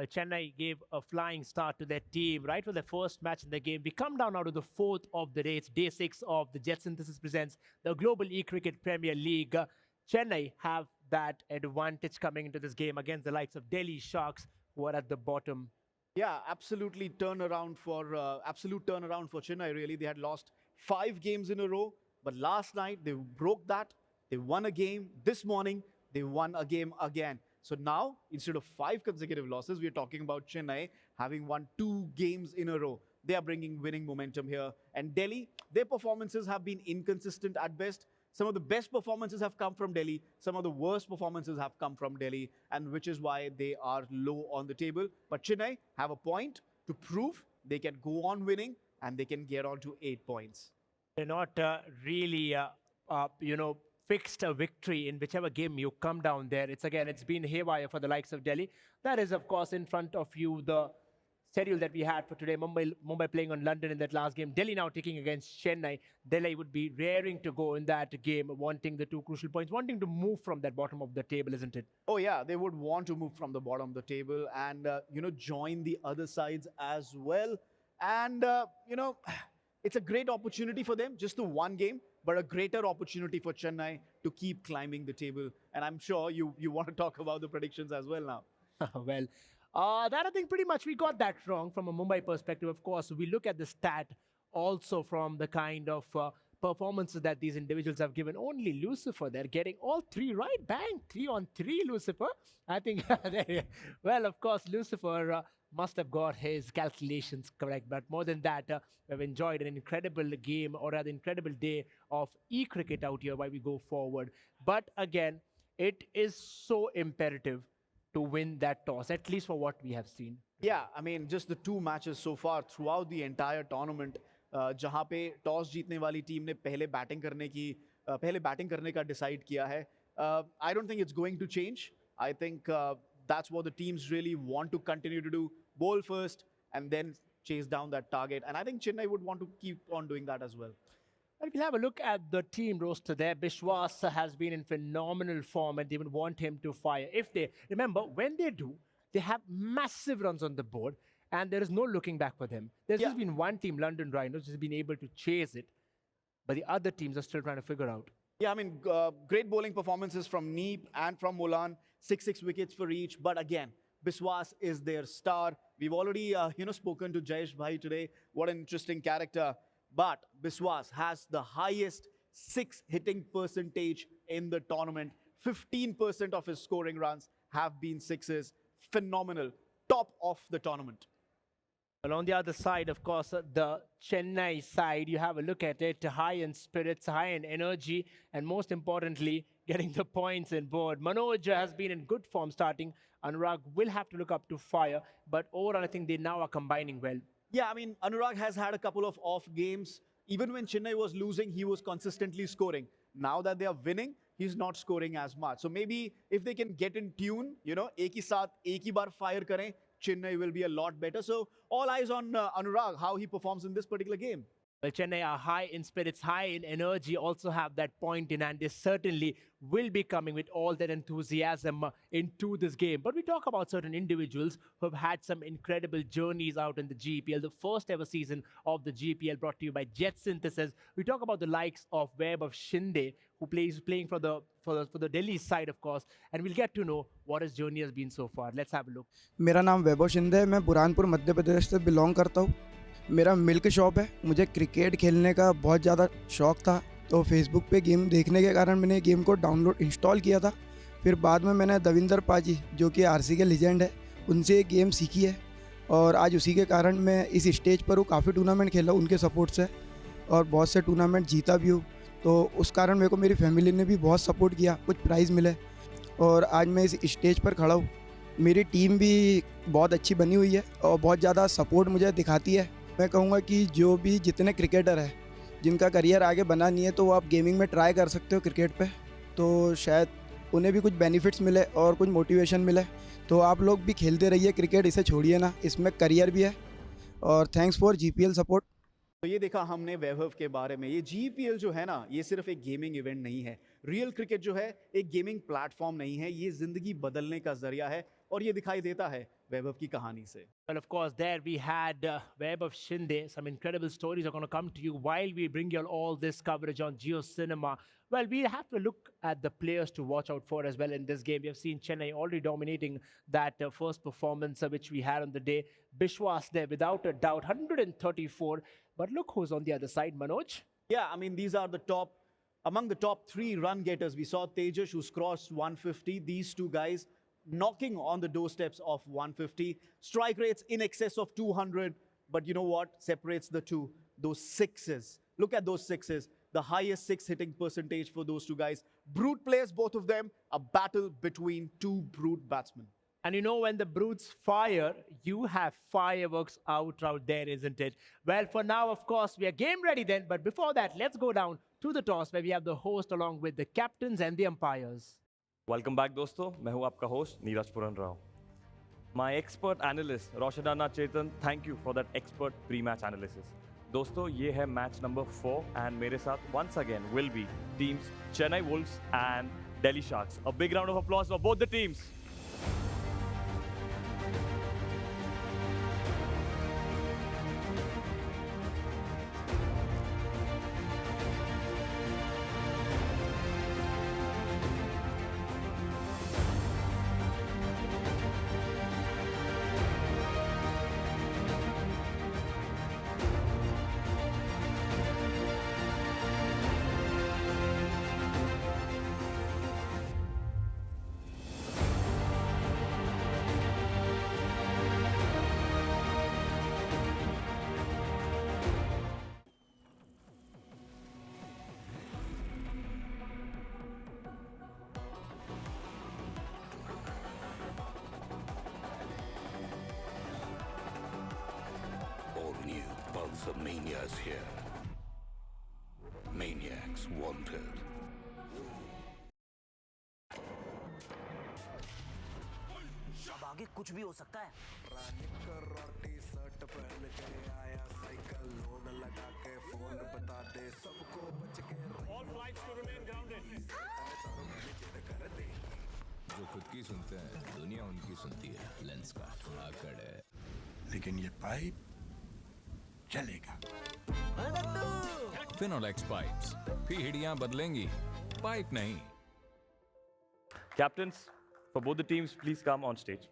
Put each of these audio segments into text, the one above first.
Chennai gave a flying start to their team right for the first match in the game. We come down now to the fourth of the day. It's day 6 of the JetSynthesys presents the Global E-Cricket Premier League. Chennai have that advantage coming into this game against the likes of Delhi Sharks, who are at the bottom. Yeah, absolute turnaround for Chennai. Really, they had lost 5 games in a row, but last night they broke that. They won a game. This morning they won a game again. So now, instead of 5 consecutive losses, we're talking about Chennai having won 2 games in a row. They are bringing winning momentum here. And Delhi, their performances have been inconsistent at best. Some of the best performances have come from Delhi. Some of the worst performances have come from Delhi, and which is why they are low on the table. But Chennai have a point to prove they can go on winning, and they can get on to 8 points. They're not really, fixed a victory in whichever game you come down there. It's been haywire for the likes of Delhi. That is, of course, in front of you, the schedule that we had for today. Mumbai playing on London in that last game. Delhi now taking against Chennai. Delhi would be raring to go in that game, wanting the 2 crucial points, wanting to move from that bottom of the table, isn't it? Oh yeah, they would want to move from the bottom of the table and join the other sides as well. And it's a great opportunity for them, just the one game, but a greater opportunity for Chennai to keep climbing the table. And I'm sure you want to talk about the predictions as well now. Well, that I think pretty much we got that wrong from a Mumbai perspective. Of course, we look at the stat also from the kind of performances that these individuals have given. Only Lucifer, they're getting all 3 right. Bang, 3 on 3, Lucifer. I think, well, of course, Lucifer must have got his calculations correct. But more than that, we've enjoyed an incredible game, or rather incredible day of e-cricket out here while we go forward. But again, it is so imperative to win that toss, at least for what we have seen. Yeah, I mean, just the 2 matches so far throughout the entire tournament, जहाँ पे toss जीतने वाली team ने पहले batting करने का decide किया है. I don't think it's going to change. I think that's what the teams really want to continue to do. Bowl first and then chase down that target. And I think Chennai would want to keep on doing that as well. If you have a look at the team roster there, Biswas has been in phenomenal form and they would want him to fire. If they, remember, when they do, they have massive runs on the board and there is no looking back for them. There's just been one team, London Rhinos, who's been able to chase it, but the other teams are still trying to figure out. Yeah, I mean, great bowling performances from Neep and from Mulan, 6 wickets for each. But again, Biswas is their star. We've already, spoken to Jayesh Bhai today. What an interesting character. But Biswas has the highest 6 hitting percentage in the tournament. 15% of his scoring runs have been 6s. Phenomenal. Top of the tournament. Well, on the other side, of course, the Chennai side, you have a look at it, high in spirits, high in energy, and most importantly, getting the points in board. Manoj has been in good form starting. Anurag will have to look up to fire, but overall, I think they now are combining well. Yeah, I mean, Anurag has had a couple of off games. Even when Chennai was losing, he was consistently scoring. Now that they are winning, he's not scoring as much. So maybe if they can get in tune, एक ही साथ एक ही बार fire करें, Chennai will be a lot better. So all eyes on Anurag, how he performs in this particular game. Well, Chennai are high in spirits, high in energy, also have that point in hand. They certainly will be coming with all that enthusiasm into this game. But we talk about certain individuals who have had some incredible journeys out in the GEPL, the first ever season of the GEPL brought to you by JetSynthesys. We talk about the likes of Vaibhav Shinde, who playing for the Delhi side, of course, and we'll get to know what his journey has been so far. Let's have a look. मेरा नाम वैभव शिंदे है. मैं बुरहानपुर मध्य प्रदेश से belong करता हूँ. मेरा milk shop है. मुझे क्रिकेट खेलने का बहुत ज़्यादा शौक़ था, तो फेसबुक पे गेम देखने के कारण मैंने गेम को इंस्टॉल किया था. फिर बाद में मैंने दविंदर पाजी, जो कि आरसी के लीजेंड है, उनसे गेम सीखी है और आज उसी के कारण मैं इस स्टेज पर हूँ. काफ़ी टूर्नामेंट खेला उनके सपोर्ट से और बहुत से टूर्नामेंट जीता भी हूँ. तो उस कारण मेरे को मेरी फैमिली ने भी बहुत सपोर्ट किया, कुछ प्राइज़ मिले और आज मैं इस स्टेज पर खड़ा हूँ. मेरी टीम भी बहुत अच्छी बनी हुई है और बहुत ज़्यादा सपोर्ट मुझे दिखाती है. मैं कहूँगा कि जो भी जितने क्रिकेटर हैं जिनका करियर आगे बना नहीं है, तो वो आप गेमिंग में ट्राई कर सकते हो क्रिकेट पे, तो शायद उन्हें भी कुछ बेनिफिट्स मिले और कुछ मोटिवेशन मिले. तो आप लोग भी खेलते रहिए क्रिकेट, इसे छोड़िए ना, इसमें करियर भी है. और थैंक्स फॉर GPL सपोर्ट. तो ये देखा हमने वैभव के बारे में. ये GPL जो है ना, ये सिर्फ एक गेमिंग इवेंट नहीं है. रियल क्रिकेट जो है एक गेमिंग प्लेटफॉर्म नहीं है, ये ज़िंदगी बदलने का ज़रिया है. और ये दिखाई देता है वैभव की कहानी से. Well, of course, there we had Vaibhav Shinde. Some incredible stories are going to come to you while we bring you all this coverage on Geo Cinema. Well, we have to look at the players to watch out for as well in this game. We have seen Chennai already dominating that first performance which we had on the day. Bishwas there without a doubt, 134. But look who's on the other side, Manoj. Yeah, I mean, these are among the top 3 run getters. We saw Tejas, who's crossed 150. These two guys knocking on the doorsteps of 150. Strike rates in excess of 200. But you know what separates the two? Those sixes. Look at those sixes. The highest 6 hitting percentage for those two guys. Brute players, both of them. A battle between 2 brute batsmen. And you know, when the brutes fire, you have fireworks out there, isn't it? Well, for now, of course, we are game ready then. But before that, let's go down to the toss where we have the host along with the captains and the umpires. Welcome back दोस्तों, मैं हूं आपका host Neeraj Puran Rao. My expert analyst Roshnana Chetan, thank you for that expert pre match analysis. दोस्तों, ये है match number 4 and मेरे साथ once again will be teams Chennai wolves and Delhi sharks. A big round of applause for both the teams. of manias here. Maniacs wanted. अब आगे कुछ भी हो सकता है. जो खुद की सुनते हैं दुनिया उनकी सुनती है. लेंस का आकड़ है, लेकिन ये पाइप चलेगा. फिनोलेक्स पाइप्स, पीढ़ियां बदलेंगी, पाइप नहीं. Captains, for both the teams, please come on stage.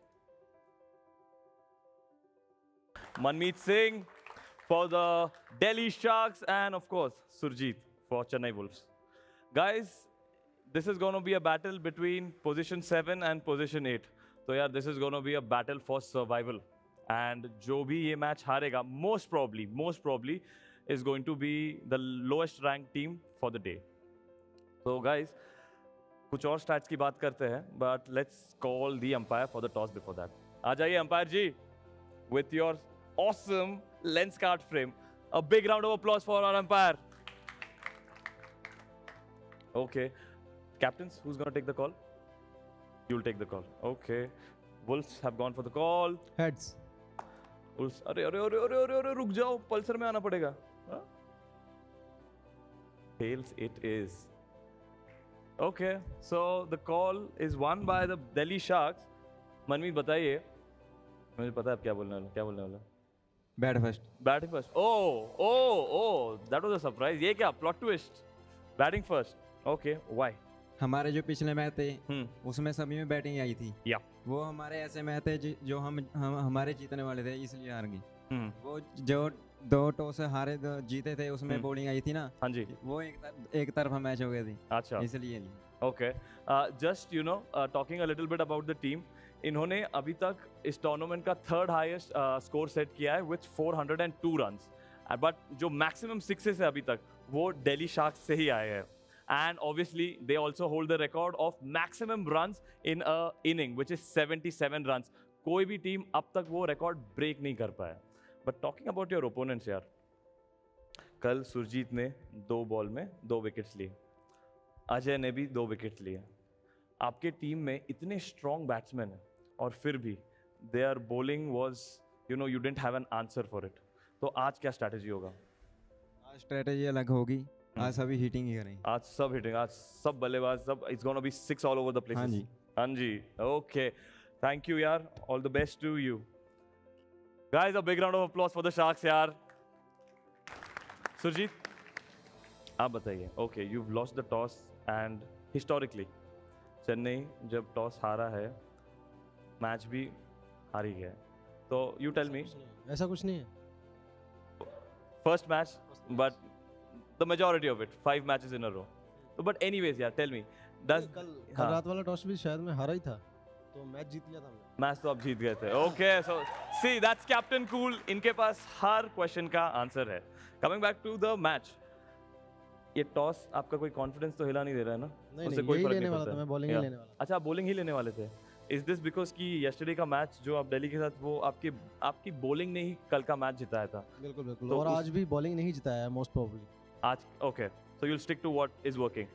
Manmeet Singh for the Delhi Sharks and of course Surjit for Chennai Wolves. Guys, this is going to be a battle between position 7 and position 8. So yeah, this is going to be a battle for survival. And जो भी ये match हारेगा, most probably is going to be the lowest ranked team for the day. So guys, कुछ और stats की बात करते हैं, but let's call the umpire for the toss before that. आ जाइए umpire ji, with your awesome lens card frame. A big round of applause for our umpire. Okay, captains, who's going to take the call? You'll take the call. Okay, Wolves have gone for the call. Heads. Wolves, अरे रुक जाओ, Pulsar में आना पड़ेगा. Tails it is. Okay, so the call is won by the Delhi Sharks. मनमीत बताइए, मुझे पता है आप क्या बोलने वाला. Bat first. Batting first. Oh, that was a surprise. ये क्या plot twist? Batting first. Okay, why? हमारे जो पिछले मैच थे उसमें सभी में बैटिंग आई थी. Yeah. वो हमारे ऐसे मैच थे जो हम हमारे जीतने वाले थे, इसलिए हार गए. वो जो 2 टॉस हारे जीते थे उसमें बॉलिंग आई थी ना. हाँ जी. वो एक तरफा मैच हो गए थे. अच्छा. इसलिए नहीं. Okay. Just talking a little bit about the team. इन्होंने अभी तक इस टूर्नामेंट का 3rd हाईएस्ट स्कोर सेट किया है विथ 402 रन्स. बट जो मैक्सिमम सिक्सेस है अभी तक वो दिल्ली शार्क्स से ही आए हैं. And obviously, they also hold the record of maximum runs in a inning, which is 77 runs. कोई भी टीम अब तक वो रिकॉर्ड ब्रेक नहीं कर पाया. But talking about your opponents यार, कल सुरजीत ने 2 बॉल में 2 विकेट्स लिए, अजय ने भी 2 विकेट्स लिए. आपके टीम में इतने स्ट्रॉन्ग बैट्समैन हैं और फिर भी their bowling was you didn't have an answer for it. तो आज क्या स्ट्रैटेजी होगा? आज स्ट्रेटेजी अलग होगी. आज सभी हिटिंग ही करेंगे. आज सब हिटिंग, आज सब बल्लेबाज, सब it's gonna be 6 all over the place. हाँ जी. हाँ जी. Okay Thank you, yaar. All the best to you. Guys, a big round of applause for the Sharks, yaar. Surjit, आप बताइए. Okay, you've lost the toss and historically, Chennai जब toss हारा है, match भी हार ही गया है. तो you tell me. ऐसा कुछ नहीं है. First match, but the majority of it, 5 matches in a row. So, but anyways, yeah, tell me. Does कल रात वाला टॉस भी शायद मैं हारा ही था, तो मैच जीत लिया था मैं. मैच तो आप जीत गए थे. Okay, so see, that's Captain Cool. इनके पास हर क्वेश्चन का आंसर है. Coming back to the match. ये टॉस आपका कोई कॉन्फिडेंस तो हिला नहीं दे रहा है ना? नहीं उससे नहीं, कोई यही फर्क लेने नहीं वाला पड़ता था, है. मैं बॉलिंग ही लेने वाला था. अच्छा, आप बॉलिंग ही लेने वाले थे. Is this because कि yesterday का मैच जो आप दिल्ली के साथ वो आपकी बॉलिंग ने ही कल का मैच जिताया था? बिल्कुल बिल्कुल. तो और आज भी बॉलिंग नहीं जिताया है मोस्ट प्रोबेबली. आज okay, so you'll stick to what is working.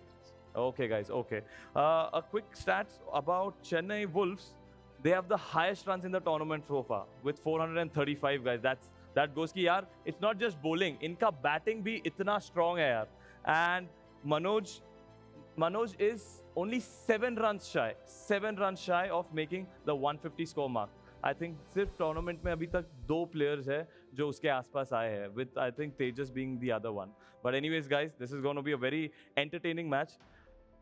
Okay, guys. Okay. A quick stats about Chennai Wolves. They have the highest runs in the tournament so far with 435 guys. That goes ki yaar. It's not just bowling. इनका batting भी इतना strong है यार. And Manoj is only 7 runs shy of making the 150 score mark. I think सिर्फ tournament में अभी तक 2 players है जो उसके आसपास आए हैं, with I think Tejas being the other one. But anyways, guys, this is going to be a very entertaining match.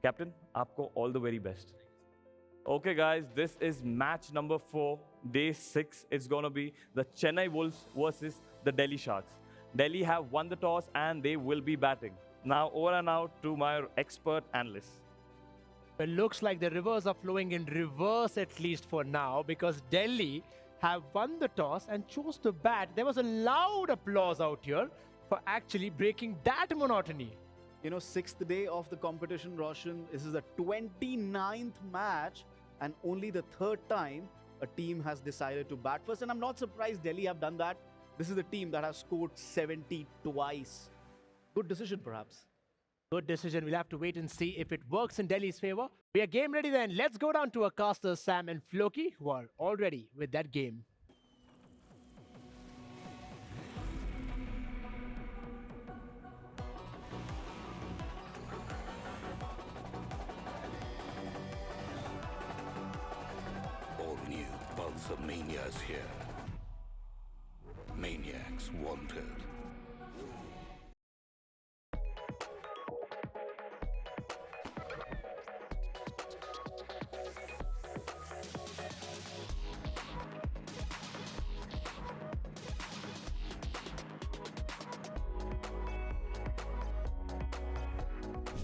Captain, आपको all the very best. Okay, guys, this is match number 4, day 6. It's going to be the Chennai Wolves versus the Delhi Sharks. Delhi have won the toss and they will be batting. Now, over and out to my expert analysts. It looks like the rivers are flowing in reverse, at least for now, because Delhi have won the toss and chose to bat. There was a loud applause out here for actually breaking that monotony. You know, 6th day of the competition, Roshan. This is the 29th match and only the 3rd time a team has decided to bat first. And I'm not surprised Delhi have done that. This is the team that has scored 70 twice. Good decision, perhaps. Good decision. We'll have to wait and see if it works in Delhi's favor. We are game ready then. Let's go down to our casters, Sam and Floki, who are all ready with that game. All new Pulsar Mania's here. Maniacs wanted.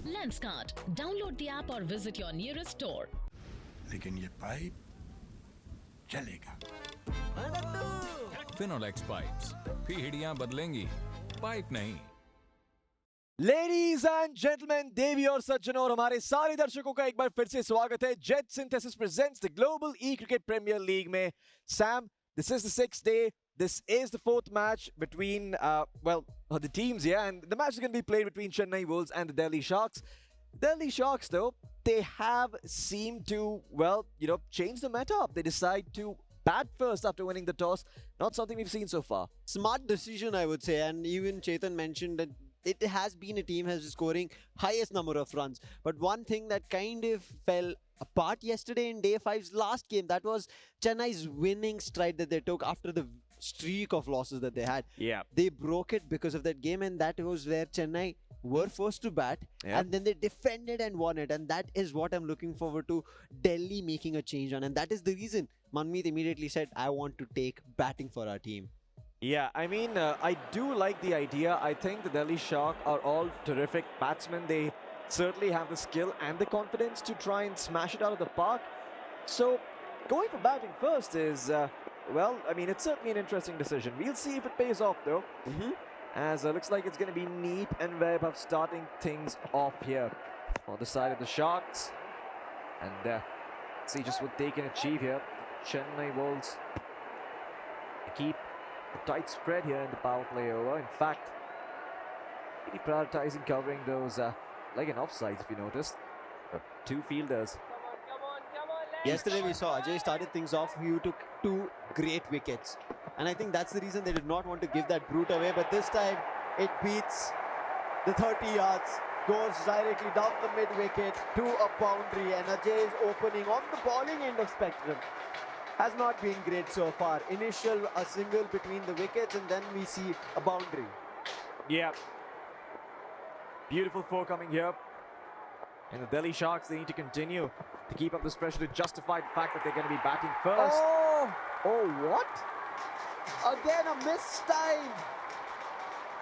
Lenskart. Download the app or visit your nearest store. लेकिन ये pipe चलेगा. Finolex pipes, पीढ़ियां बदलेंगी, pipe नहीं. Ladies and gentleman, देवी और सज्जनों और हमारे सारे दर्शकों का एक बार फिर से स्वागत है Jet Synthesis presents the Global E Cricket Premier League में. Sam, this is the 6th day. This is the 4th match between the teams, yeah, and the match is going to be played between Chennai Wolves and the Delhi Sharks. Delhi Sharks, though, they have seemed to, change the meta up. They decide to bat first after winning the toss. Not something we've seen so far. Smart decision, I would say. And even Chetan mentioned that it has been a team has scoring highest number of runs. But one thing that kind of fell apart yesterday in day 5's last game, that was Chennai's winning stride that they took after the streak of losses that they had. Yeah. They broke it because of that game, and that was where Chennai were forced to bat, and then they defended and won it. And that is what I'm looking forward to Delhi making a change on. And that is the reason Manmeet immediately said, I want to take batting for our team. Yeah, I mean, I do like the idea. I think the Delhi Sharks are all terrific batsmen. They certainly have the skill and the confidence to try and smash it out of the park. So, going for batting first is, it's certainly an interesting decision. We'll see if it pays off, though. As looks like it's going to be Neep and Webb starting things off here on the side of the Sharks. And see just what they can achieve here. Chennai Wolves keep a tight spread here in the power play over. In fact, really prioritizing covering those like an offsides, if you noticed. 2 fielders. Yesterday we saw Ajay started things off. He took 2 great wickets. And I think that's the reason they did not want to give that brute away. But this time, it beats the 30 yards. goes directly down the mid-wicket to a boundary, and Ajay is opening on the bowling end of spectrum. Has not been great so far. Initial a single between the wickets, and then we see a boundary. Yeah. Beautiful four coming here. And the Delhi Sharks, they need to continue to keep up this pressure to justify the fact that they're going to be batting first. Oh, what? Again a missed time.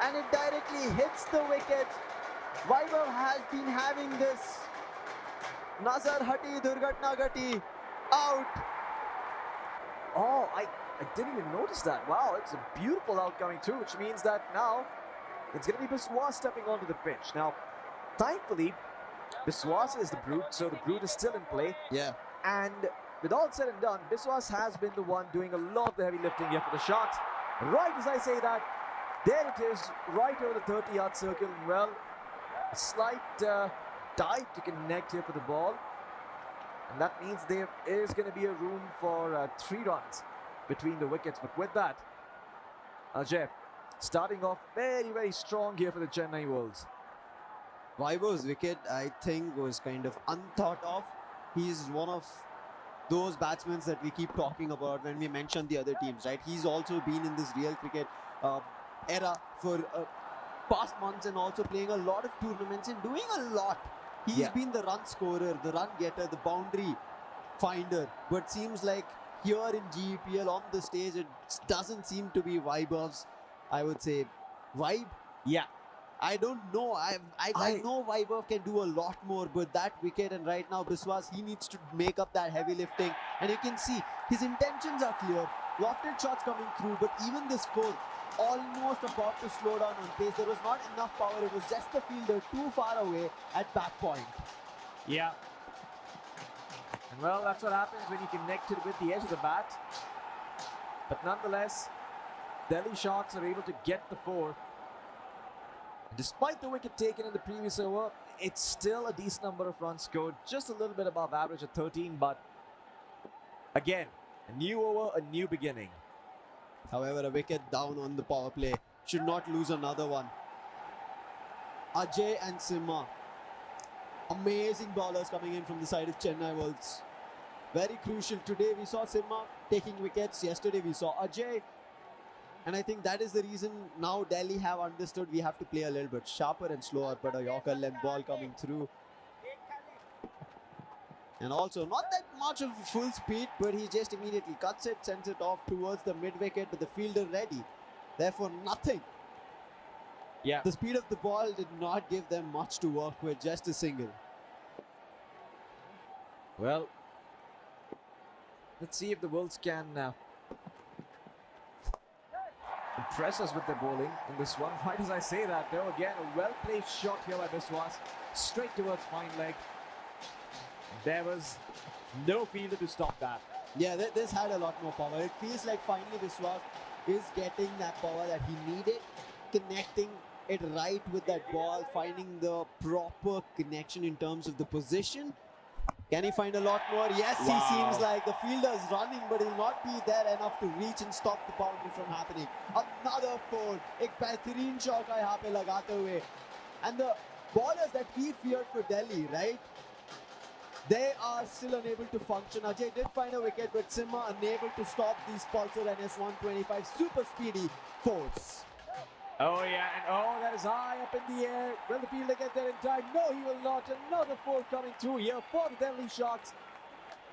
And it directly hits the wicket. Vaibhav has been having this. Nazar hati, durgatna gati, out. Oh, I didn't even notice that. Wow, it's a beautiful out coming through, which means that now it's going to be Biswas stepping onto the pitch. Now, thankfully, Biswas is the brute, so the brute is still in play. Yeah. And with all said and done, Biswas has been the one doing a lot of the heavy lifting here for the Sharks. Right as I say that, there it is, right over the 30-yard circle. Well, a slight dive to connect here for the ball. And that means there is going to be a room for 3 runs between the wickets. But with that, Ajay starting off very, very strong here for the Chennai Wolves. Vaibhav's wicket, I think, was kind of unthought of. He's one of those batsmen that we keep talking about when we mention the other teams, right? He's also been in this real cricket era for past months and also playing a lot of tournaments and doing a lot. He's been the run scorer, the run getter, the boundary finder. But seems like here in GEPL on the stage, it doesn't seem to be Vaibhav's, I would say, vibe. Yeah. I don't know. I know Vaibhav can do a lot more, but that wicket and right now Biswas, he needs to make up that heavy lifting. And you can see his intentions are clear. Lofted shots coming through, but even this score almost about to slow down on pace. There was not enough power. It was just the fielder too far away at back point. Yeah. And well, that's what happens when you connect it with the edge of the bat. But nonetheless, Delhi Sharks are able to get the 4. Despite the wicket taken in the previous over, it's still a decent number of runs scored, just a little bit above average at 13, but again, a new over, a new beginning. However, a wicket down on the power play. Should not lose another one. Ajay and Simha. Amazing bowlers coming in from the side of Chennai Wolves. Very crucial. Today we saw Simha taking wickets. Yesterday we saw Ajay. And I think that is the reason now Delhi have understood we have to play a little bit sharper and slower. But a Yorker length ball coming through. And also not that much of full speed, but he just immediately cuts it, sends it off towards the mid-wicket with the fielder ready. Therefore nothing. Yeah. The speed of the ball did not give them much to work with, just a single. Well, let's see if the Wolves can impress us with their bowling in this one. Right as I say that, though, again, a well-placed shot here by Biswas, straight towards fine leg. There was no fielder to stop that. Yeah, this had a lot more power. It feels like finally Biswas is getting that power that he needed, connecting it right with that ball, finding the proper connection in terms of the position. Can he find a lot more? Yes, Wow. He seems like the fielder is running, but he'll not be there enough to reach and stop the boundary from happening. Another 4. एक बेहतरीन shot है यहाँ पे लगाते हुए. And the bowlers that we feared for Delhi, right? They are still unable to function. Ajay did find a wicket, but Simha unable to stop these Pulsar NS125 super speedy force. Oh yeah, and oh, that is high up in the air. Will the fielder get there in time? No, he will not. Another 4 coming through here for the Delhi Sharks.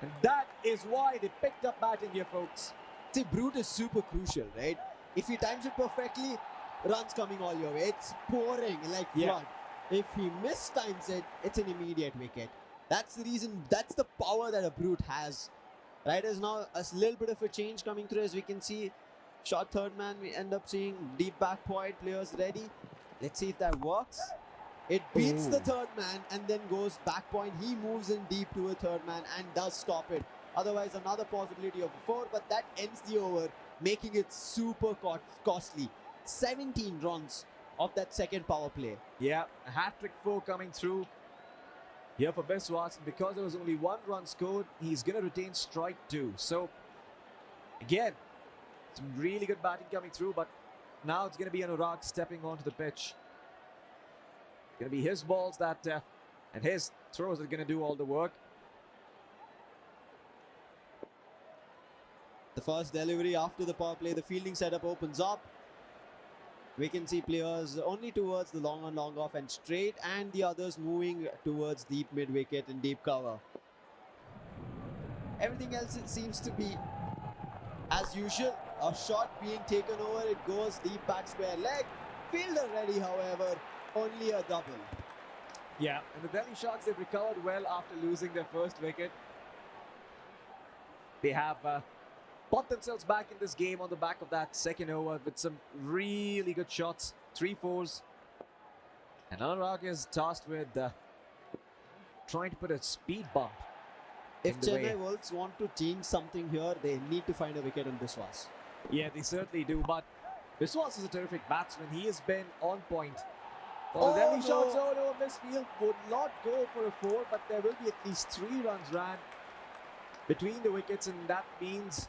And that is why they picked up batting here, folks. See, Brute is super crucial, right? If he times it perfectly, runs coming all your way. It's pouring like flood. If he mistimes it, it's an immediate wicket. That's the reason, that's the power that a Brute has. Right, there's now a little bit of a change coming through, as we can see. Short third man, we end up seeing deep back point players ready. Let's see if that works. It beats the third man and then goes back point. He moves in deep to a third man and does stop it. Otherwise, another possibility of a 4, but that ends the over, making it super costly. 17 runs of that second power play. Yeah, a hat-trick 4 coming through here for Biswas. Because there was only 1 run scored, he's going to retain strike 2. So, again, some really good batting coming through, but now it's going to be Anurag stepping onto the pitch. Going to be his balls that and his throws that are going to do all the work. The first delivery after the power play, the fielding setup opens up. We can see players only towards the long on long off and straight, and the others moving towards deep mid wicket and deep cover. Everything else it seems to be as usual. A shot being taken over, it goes deep back square leg. Fielder ready, however, only a double. Yeah, and the Delhi Sharks, they've recovered well after losing their first wicket. They have bought themselves back in this game on the back of that second over with some really good shots, 3-4s. And Anurag is tasked with trying to put a speed bump. If Chennai Wolves want to change something here, they need to find a wicket on Biswas. Yeah, they certainly do, but Biswas is a terrific batsman. He has been on point. For the Delhi Sharks, Misfield would not go for a 4, but there will be at least 3 runs ran between the wickets, and that means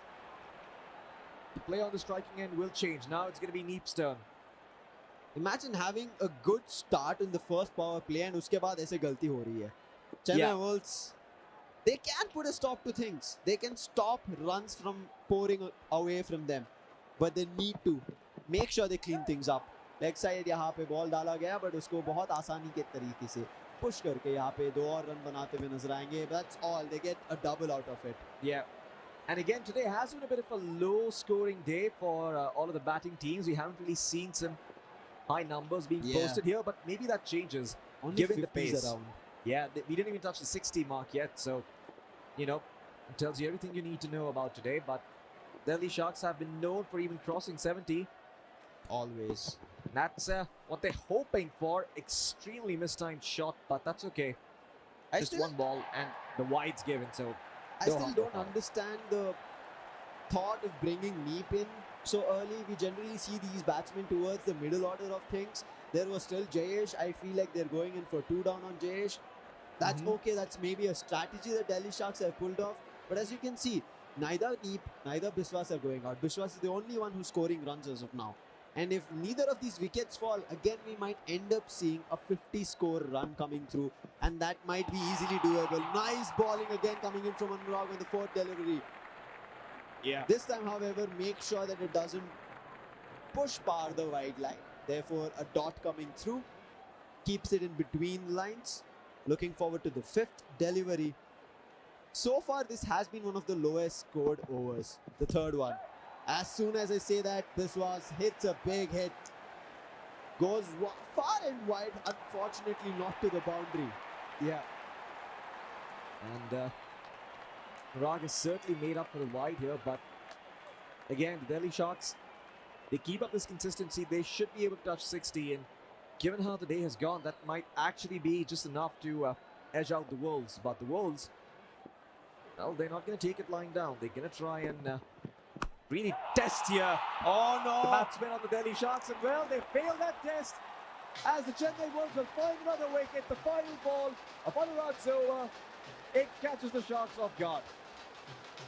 the play on the striking end will change. Now it's going to be Neep's turn. Imagine having a good start in the first power play and uske baad aise galti ho rahi hai. Chennai Wolves, they can put a stop to things. They can stop runs from pouring away from them. But they need to make sure they clean things up. Leg side यहाँ पे ball डाला गया, but उसको बहुत आसानी के तरीके से push करके यहाँ पे 2 और run बनाते हुए नजर आएंगे. That's all. They get a double out of it. Yeah. And again, today has been a bit of a low-scoring day for all of the batting teams. We haven't really seen some high numbers being posted here, but maybe that changes given the pace. Around. Yeah, we didn't even touch the 60 mark yet, so, you know, it tells you everything you need to know about today. But Delhi Sharks have been known for even crossing 70. Always. That's what they're hoping for. Extremely mistimed shot, but that's okay. Just one ball and the wide's given, so... I still don't understand the thought of bringing Neep in so early. We generally see these batsmen towards the middle order of things. There was still Jayesh. I feel like they're going in for 2 down on Jayesh. That's okay. That's maybe a strategy that Delhi Sharks have pulled off. But as you can see, neither Neep, neither Biswas are going out. Biswas is the only one who's scoring runs as of now. And if neither of these wickets fall, again we might end up seeing a 50-score run coming through. And that might be easily doable. Nice bowling again coming in from Anurag on the 4th delivery. Yeah. This time, however, make sure that it doesn't push par the wide line. Therefore, a dot coming through. Keeps it in between lines. Looking forward to the 5th delivery. So far, this has been one of the lowest scored overs. The 3rd one. As soon as I say that, Biswas hits a big hit. Goes far and wide, unfortunately not to the boundary. Yeah. And Anurag is certainly made up for the wide here, but again, the Delhi Sharks, they keep up this consistency, they should be able to touch 60, and given how the day has gone, that might actually be just enough to edge out the Wolves. But the Wolves, well, they're not going to take it lying down. They're going to try and really test here. Oh no! The batsmen on the Delhi Sharks, and well, they failed that test as the Chennai Wolves will find another wicket. The final ball of Anurag's over, it catches the Sharks off guard.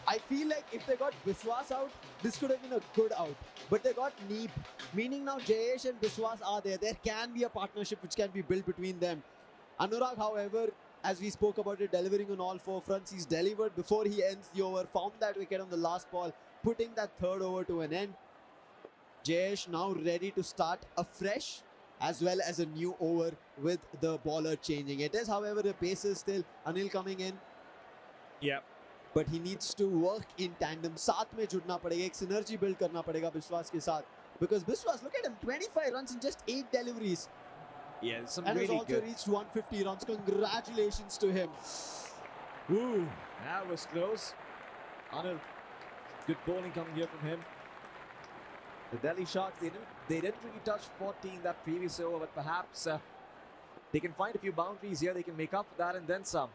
I feel like if they got Biswas out, this could have been a good out. But they got Neep, meaning now Jayesh and Biswas are there. There can be a partnership which can be built between them. Anurag, however, as we spoke about it, delivering on all 4 fronts. He's delivered before he ends the over, found that wicket on the last ball, putting that 3rd over to an end. Jayesh now ready to start afresh as well as a new over with the bowler changing. It is, however, the pace is still Anil coming in. Yeah. But he needs to work in tandem. साथ में जुड़ना पड़ेगा, एक synergy build करना पड़ेगा Biswas के साथ. Because Biswas, look at him, 25 runs in just 8 deliveries. Yeah, some and really has also reached 150 runs. Congratulations to him. Ooh, that was close. Anil, good bowling coming here from him. The Delhi Sharks, they didn't really touch 40 in that previous over, but perhaps they can find a few boundaries here. They can make up for that and then some.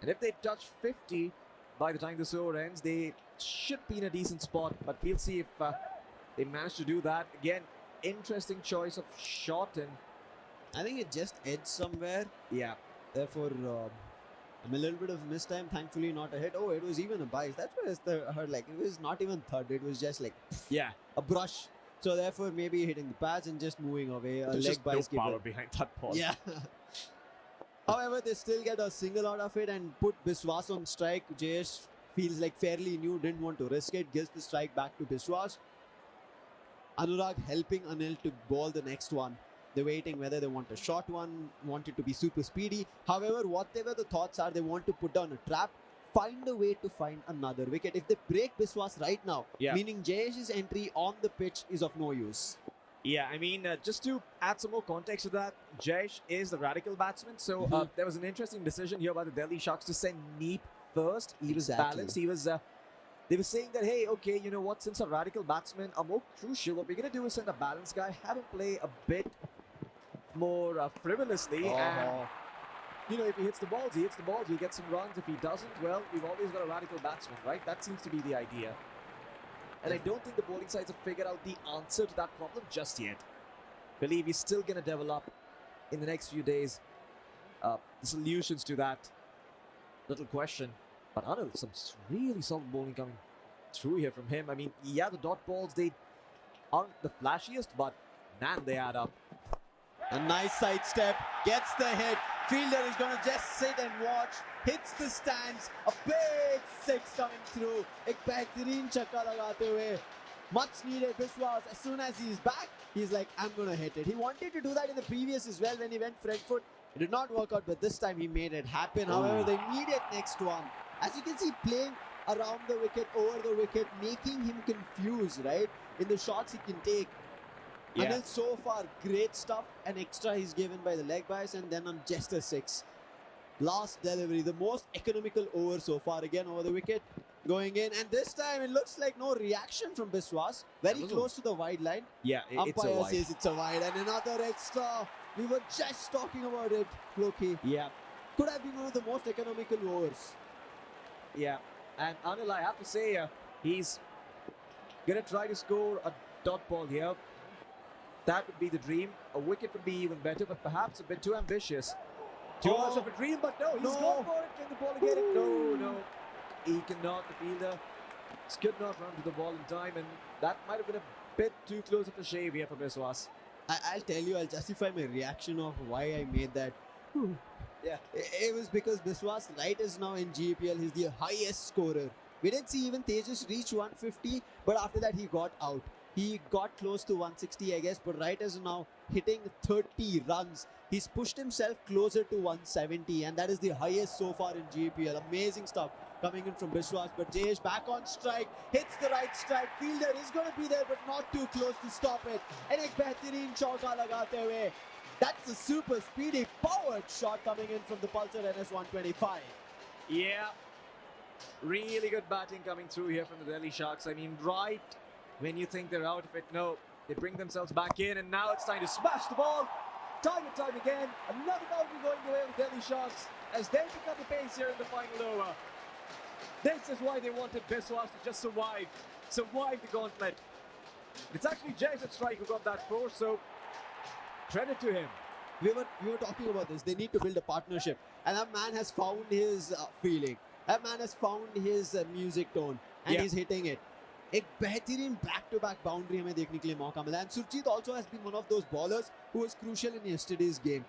And if they touch 50 by the time this over ends, they should be in a decent spot. But we'll see if they manage to do that. Again, interesting choice of shot, and I think it just edged somewhere. Yeah. Therefore, a little bit of mistime. Thankfully, not a hit. Oh, it was even a bias. That's what I heard. Like, it was not even third. It was just like a brush. So therefore, maybe hitting the pads and just moving away. A There's leg just no bias power given. behind that ball. Yeah. However, they still get a single out of it and put Biswas on strike. Jayesh feels like fairly new, didn't want to risk it, gives the strike back to Biswas. Anurag helping Anil to ball the next one. They're waiting whether they want a short one, want it to be super speedy. However, whatever the thoughts are, they want to put down a trap, find a way to find another wicket. If they break Biswas right now, meaning Jayesh's entry on the pitch is of no use. Yeah, I mean, just to add some more context to that, Jayesh is the radical batsman. So there was an interesting decision here by the Delhi Sharks to send Neep first. He was balanced. He was. They were saying that, hey, okay, you know what? Since our radical batsmen are more crucial, what we're going to do is send a balanced guy, have him play a bit more frivolously. And, you know, if he hits the balls, he hits the balls. He'll get some runs. If he doesn't, well, we've always got a radical batsman, right? That seems to be the idea. And I don't think the bowling sides have figured out the answer to that problem just yet. Believe he's still going to develop in the next few days the solutions to that little question. But Anil, some really solid bowling coming through here from him. I mean, yeah, the dot balls, they aren't the flashiest, but man, they add up. A nice sidestep, gets the hit. Fielder is going to just sit and watch. Hits the stands. A big six coming through. Ek behtareen chakka lagate hue. Much needed. Biswas, as soon as he's back, he's like, I'm going to hit it. He wanted to do that in the previous as well when he went front foot. It did not work out, but this time he made it happen. However, the immediate next one, as you can see, playing around the wicket, over the wicket, making him confused, right? In the shots he can take. Yeah. Anil, so far, great stuff. An extra he's given by the leg bias, and then on just a six. Last delivery, the most economical over so far, again over the wicket, going in. And this time it looks like no reaction from Biswas. Very close to the wide line. Yeah, it's a Umpire wide. says it's a wide. And another extra. We were just talking about it, Loki. Yeah. Could have been one of the most economical overs. Yeah, and Anil, I have to say, he's going to try to score a dot ball here. That would be the dream. A wicket would be even better, but perhaps a bit too ambitious. Too much of a dream, but no, he's gone for it. Can the ball get it? No. He cannot, the fielder. Could not run to the ball in time, and that might have been a bit too close of a shave here for Biswas. I'll tell you, I'll justify my reaction of why I made that. Yeah. It was because Biswas right is now in GEPL. He's the highest scorer. We didn't see even Tejas reach 150, but after that he got out. He got close to 160, I guess, but right is now hitting 30 runs. He's pushed himself closer to 170, and that is the highest so far in GEPL. Amazing stuff coming in from Biswas, but Jayesh back on strike, hits the right strike. Fielder is going to be there, but not too close to stop it. And ek behtareen chauka lagate hue. That's a super speedy, powered shot coming in from the Pulsar NS125. Yeah, really good batting coming through here from the Delhi Sharks. I mean, right when you think they're out of it, no, they bring themselves back in, and now it's time to smash the ball. Time and time again, another boundary going the way of the Delhi Sharks as they pick up the pace here in the final over. This is why they wanted Biswas to just survive the gauntlet. It's actually Jayesh at strike who got that force, so credit to him. We were talking about this. They need to build a partnership, and that man has found his feeling. That man has found his music tone, and he's hitting it. एक बेहतरीन back-to-back boundary हमें देखने के लिए मौका मिला. And Surjit also has been one of those bowlers who was crucial in yesterday's game.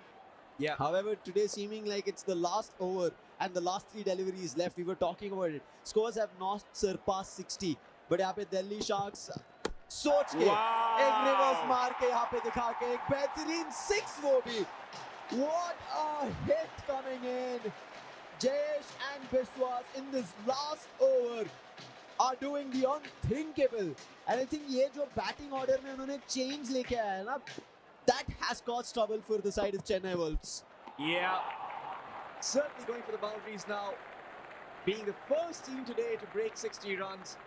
Yeah. However, today seeming like it's the last over and the last 3 deliveries left. We were talking about it. Scores have not surpassed 60. But यहाँ पे Delhi Sharks सोच के एक reverse मार के यहाँ पे दिखा के एक बेहतरीन 6 वो भी. What a hit coming in. Jayesh and Biswas in this last over are doing the unthinkable. And I think ये जो batting order में उन्होंने change लेके आया है ना, that has caused trouble for the side of Chennai Wolves. Yeah, certainly going for the boundaries now. Being the first team today to break 60 runs,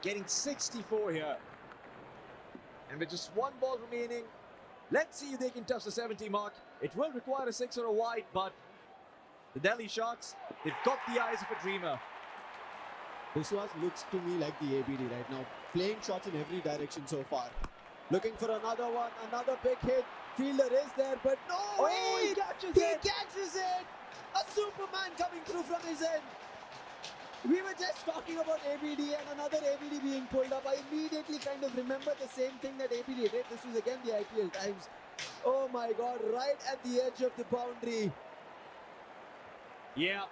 getting 64 here. And with just one ball remaining, let's see if they can touch the 70 mark. It will require a 6 or a wide, but the Delhi Sharks, they've got the eyes of a dreamer. Biswas looks to me like the ABD right now, playing shots in every direction so far. Looking for another one, another big hit. Fielder is there, but no! Oh, he catches it! He catches it! A Superman coming through from his end. We were just talking about ABD and another ABD being pulled up. I immediately kind of remember the same thing that ABD did. This was again the IPL times. Oh my God, right at the edge of the boundary. Yeah,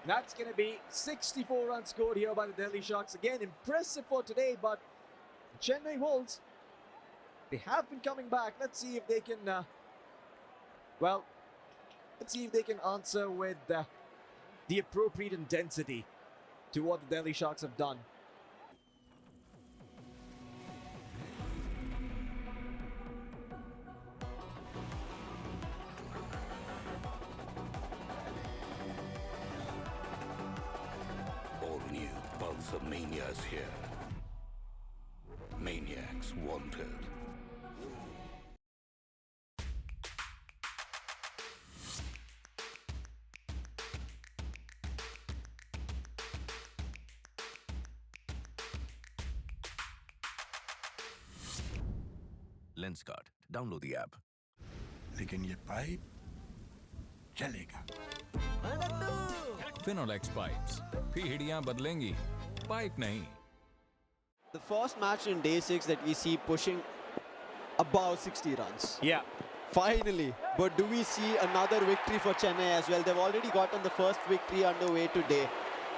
that's going to be 64 runs scored here by the Delhi Sharks. Again, impressive for today, but Chennai Wolves, they have been coming back. Let's see if they can, let's see if they can answer with the appropriate intensity to what the Delhi Sharks have done. All new Pulsar Mania's here. Maniacs wanted. Lenskart. Download the app. लेकिन ये pipe चलेगा. Finolex pipes. पीढ़ियां बदलेंगी, pipe नहीं. The first match in day 6 that we see pushing above 60 runs. Yeah. Finally. But do we see another victory for Chennai as well? They've already gotten the first victory underway today.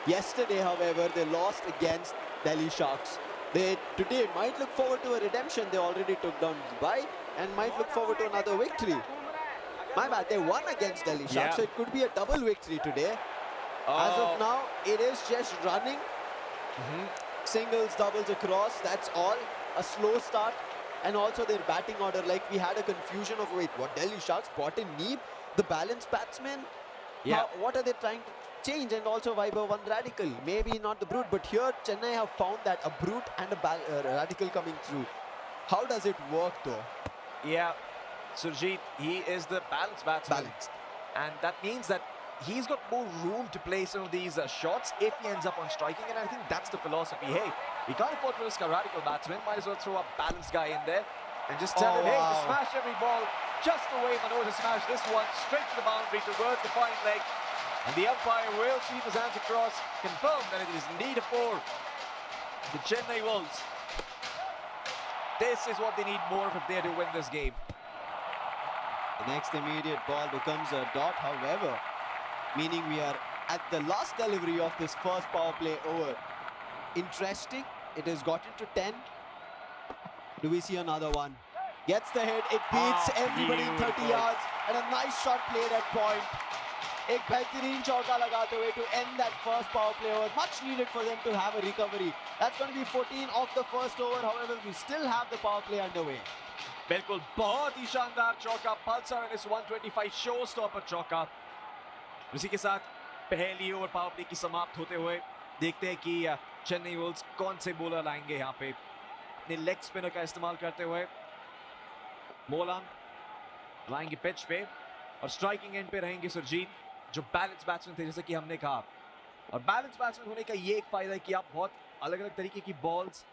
Yesterday, however, they lost against Delhi Sharks. They today might look forward to a redemption. They already took down Dubai and might look forward to another victory. My bad, they won against Delhi Sharks, so it could be a double victory today. As of now, it is just running. Singles, doubles across, that's all. A slow start. And also their batting order, like we had a confusion of, wait, what, Delhi Sharks brought in Neeb, the balanced batsman? Yeah. What are they trying to change? And also Vaibhav one radical. Maybe not the Brute, but here Chennai have found that a Brute and a radical coming through. How does it work though? Yeah, Surjit, he is the balanced batsman. Balanced. And that means that he's got more room to play some of these shots if he ends up on striking, and I think that's the philosophy. Hey, we can't afford to risk a radical batsman, might as well throw a balanced guy in there and just tell him, hey, to smash every ball just the way Manoj has smashed this one, straight to the boundary towards the fine leg. And the umpire will sweep his hands across, confirm that it is indeed a 4. The Chennai Wolves. This is what they need more of if they are to win this game. The next immediate ball becomes a dot, however, meaning we are at the last delivery of this first power play over. Interesting, it has gotten to 10. Do we see another one? Gets the hit, it beats everybody in 30 yards, and a nice shot played at point. एक बेहतरीन चौका लगाते हुए to end that first power play over. Much needed for them to have a recovery. That's going to be 14 off the first over. However, we still have the power play underway. बिल्कुल बहुत ही शानदार चौका, Pulsar and his 125 show stopper चौका. इसी के साथ पहली over power play की समाप्त होते हुए देखते हैं कि चेन्नई वुल्व्स कौन से बॉलर लाएंगे यहाँ पे अपने लेग स्पिनर का इस्तेमाल करते हुए. मोलान लाएंगे पिच पे और स्ट्राइकिंग एंड पे रहेंगे सुरजीत, जो बैलेंस बैट्समैन थे जैसे कि हमने कहा. और बैलेंस बैट्समैन होने का ये एक फायदा है कि आप बहुत अलग अलग तरीके की बॉल्स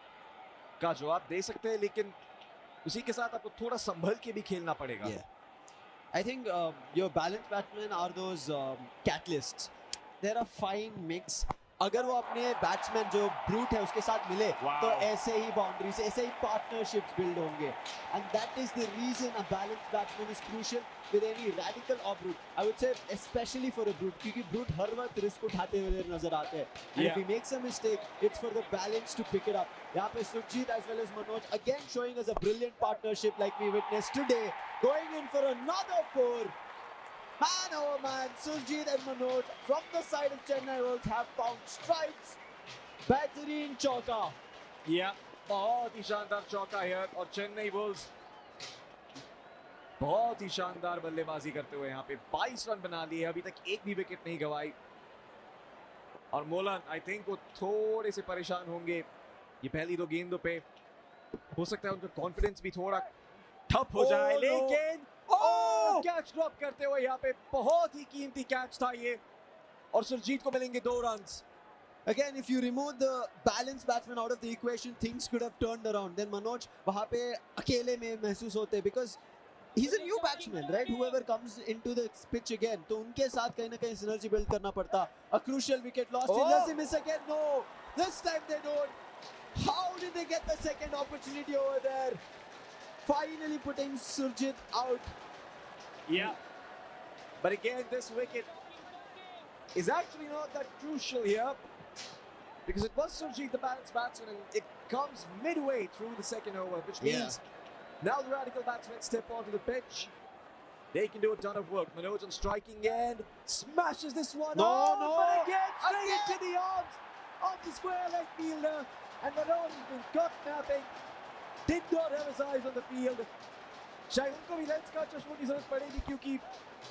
का जवाब दे सकते हैं, लेकिन उसी के साथ आपको थोड़ा संभल के भी खेलना पड़ेगा. I think your balanced batsmen are those catalysts. They're a fine mix. अगर वो अपने बैट्समैन जो ब्रूट है उसके साथ मिले तो ऐसे ही बाउंड्रीज, ऐसे ही पार्टनरशिप्स बिल्ड होंगे. And that is the reason a balanced batsman is crucial with any radical or brute. I would say especially for a brute, क्योंकि brute हर वक्त रिस्क उठाते हुए नजर आते हैं. And if he makes a mistake, it's for the balance to pick it up. यहाँ पे Surjit as well as Manoj again showing us a brilliant partnership like we witnessed today, going in for another 4. Man, oh man, Surjit and Manoj from the side of Chennai Wolves have found strikes. Behtering chauka. Yeah, बहुत ही शानदार चौका है और Chennai Wolves बहुत ही शानदार बल्लेबाजी करते हुए यहाँ पे 22 रन बना लिए, अभी तक एक भी विकेट नहीं गवाई. और मोलन आई थिंक वो थोड़े से परेशान होंगे ये पहली 2 गेंदों पे. हो सकता है उनका कॉन्फिडेंस भी थोड़ा ठप हो जाए, लेकिन कैच ड्रॉप करते हुए यहाँ पे बहुत ही कीमती कैच था ये और सुरजीत को मिलेंगे 2 runs. Again, if you remove the balanced batsman out of the equation, things could have turned around. Then Manoj वहाँ पे अकेले में महसूस होते because he's a new batsman, right? Whoever comes into the pitch again, तो उनके साथ कहीं ना कहीं synergy build करना पड़ता. A crucial wicket lost. Does he miss again? No. This time they don't. How did they get the second opportunity over there? Finally putting Surjit out. Yeah. But again, this wicket is actually not that crucial here because it was Surjit, the balanced batsman, and it comes midway through the second over, which means now the radical batsmen step onto the pitch. They can do a ton of work. Manoj on striking end, smashes this one. But again, straight into the arms of the square leg fielder. And Manoj has been caught napping. Did not have his eyes on the field. शायद उनको भी lens का चश्मों की जरूरत पड़ेगी क्योंकि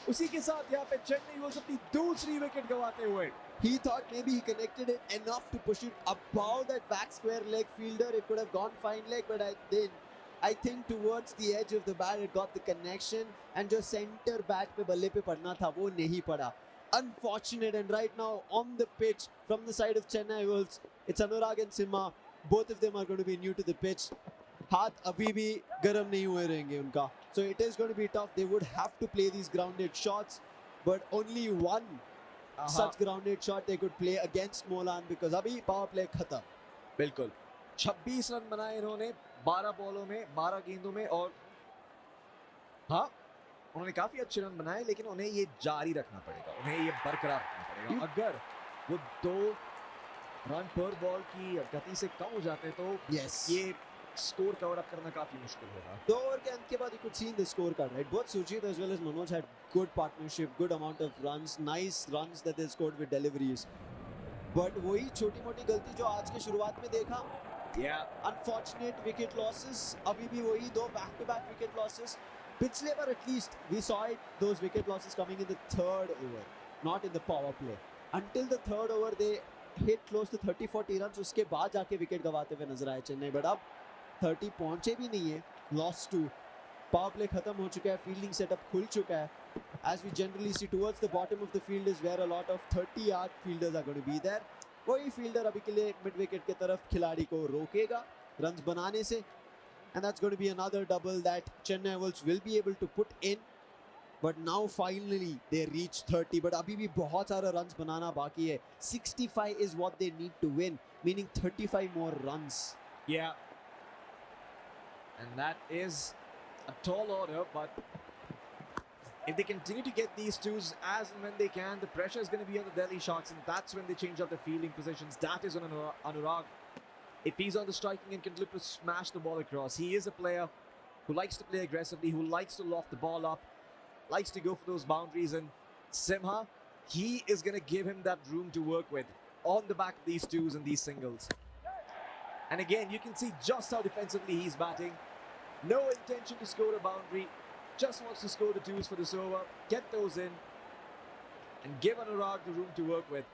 उसी के साथ यहाँ पे चेन्नई वॉल्स अपनी दूसरी विकेट गंवाते हुए. He thought maybe he connected it enough to push it above that back square leg fielder. It could have gone fine leg, but I think towards the edge of the bat it got the connection, and जो center bat पे बल्ले पे पड़ना था वो नहीं पड़ा. Unfortunate. And right now on the pitch from the side of Chennai Wolves, it's Anurag and Simha. Both of them are going to be new to the pitch. हाथ अभी भी गर्म नहीं हुए रहेंगे उनका. So it is going to be tough. They would have to play these grounded shots, but only one such grounded shot they could play against Molan because अभी power play खत्म. बिल्कुल 26 रन बनाए इन्होंने 12 बॉलों में 12 गेंदों में, और हाँ उन्होंने काफी अच्छे रन बनाए, लेकिन उन्हें ये जारी रखना पड़ेगा, उन्हें ये बरकरार रखना पड़ेगा. अगर वो 2 रन पर बॉल की गति से कम हो जाते तो ये स्कोर कवर अप करना काफी मुश्किल होगा. 2 ओवर के अंत के बाद you could see in the scorecard, right? Both Surjit as well as Manoj had good partnership, good amount of runs, nice runs that they scored with deliveries. But वही छोटी-मोटी गलती जो आज के शुरुआत में देखा, unfortunate wicket losses. अभी भी वही 2 back-to-back wicket losses. पिछले बार at least we saw those wicket losses coming in the 3rd over, not in the power play. Until the 3rd over they hit close to 30-40 runs. उसके बाद जाके wicket गवाते हुए नजर आए चेन्नई. बट अब 30 पहुंचे भी नहीं है. Lost 2. पावर प्ले खत्म हो चुका है, फील्डिंग सेटअप खुल चुका है. As we generally see towards the bottom of the field is where a lot of 30-yard fielders are going to be there. वही फील्डर अभी के लिए मिड विकेट की तरफ खिलाड़ी को रोकेगा रन्स बनाने से. And that's going to be another double that Chennai Wolves will be able to put in. But now finally they reach 30. But अभी भी बहुत सारा runs बनाना बाकी है. 65 is what they need to win, meaning 35 more runs. Yeah. And that is a tall order, but if they continue to get these twos as and when they can, the pressure is going to be on the Delhi Sharks, and that's when they change up the fielding positions. That is on Anurag. If he's on the striking end, can look to smash the ball across. He is a player who likes to play aggressively, who likes to loft the ball up, likes to go for those boundaries, and Simha, he is going to give him that room to work with on the back of these twos and these singles. And again, you can see just how defensively he's batting. No intention to score a boundary. Just wants to score the twos for this over, get those in, and give Anurag the room to work with.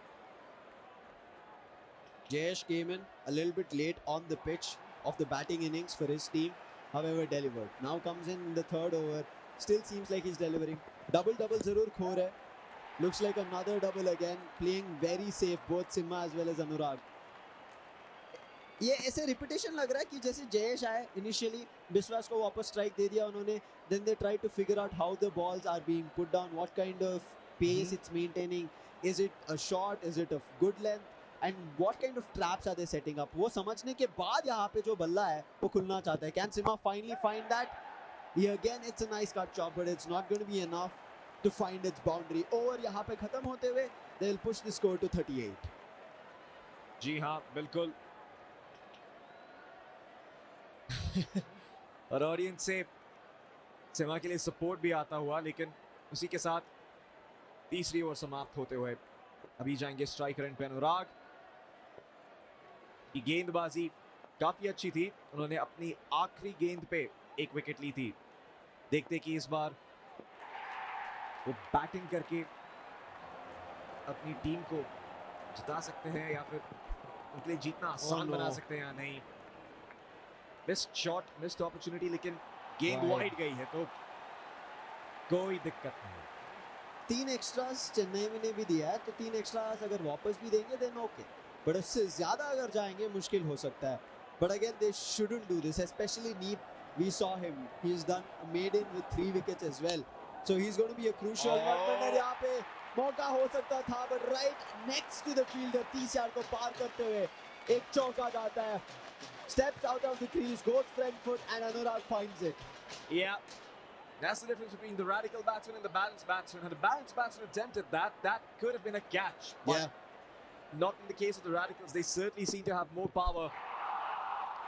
Jayesh came in a little bit late on the pitch of the batting innings for his team, however delivered. Now comes in the 3rd over, still seems like he's delivering. Double zarur kho raha hai. Looks like another double again, playing very safe, both Simha as well as Anurag. ये ऐसे repetition लग रहा है कि जैसे जयेश आए initially, बिस्वास को वापस स्ट्राइक दे दिया उन्होंने, then they try to figure out how the balls are being put down, what kind of pace it's maintaining, is it a shot, is it of good length, and what kind of traps are they setting up. वो समझने के बाद यहाँ पे जो बल्ला है वो खुलना चाहता है. Can Simha finally find that? ये again it's a nice cut shot, but it's not going to be enough to find its boundary. Over यहाँ पे खत्म होते हुए they will push the score to 38. जी हाँ, बिल्कुल. और ऑडियंस से सिम्हा के लिए सपोर्ट भी आता हुआ, लेकिन उसी के साथ तीसरी ओवर समाप्त होते हुए अभी जाएंगे स्ट्राइकर एंड पे अनुराग. की गेंदबाजी काफी अच्छी थी, उन्होंने अपनी आखिरी गेंद पे 1 विकेट ली थी. देखते कि इस बार वो बैटिंग करके अपनी टीम को जिता सकते हैं या फिर उनके लिए जीतना आसान बना सकते हैं या नहीं. मिस्ड शॉट, मिस्ड अपॉर्चुनिटी, लेकिन गेंद वाइड गई है तो कोई दिक्कत नहीं. 3 एक्स्ट्रास चेन्नई ने भी दिया है, तो 3 एक्स्ट्रास अगर वापस भी देंगे देन ओके, बट उससे ज्यादा अगर जाएंगे मुश्किल हो सकता है. But again they shouldn't do this, specially We saw him. He's done a maiden with 3 wickets as well. So he's going to be a crucial one-runner यहाँ पे मौका हो सकता था, but right next to the fielder 30 yard को पार करते हुए एक चौका जाता है. Steps out of the crease, goes front foot, and Anurag finds it. Yeah. That's the difference between the radical batsman and the balanced batsman. Had the balanced batsman attempted that, that could have been a catch. But not in the case of the radicals. They certainly seem to have more power.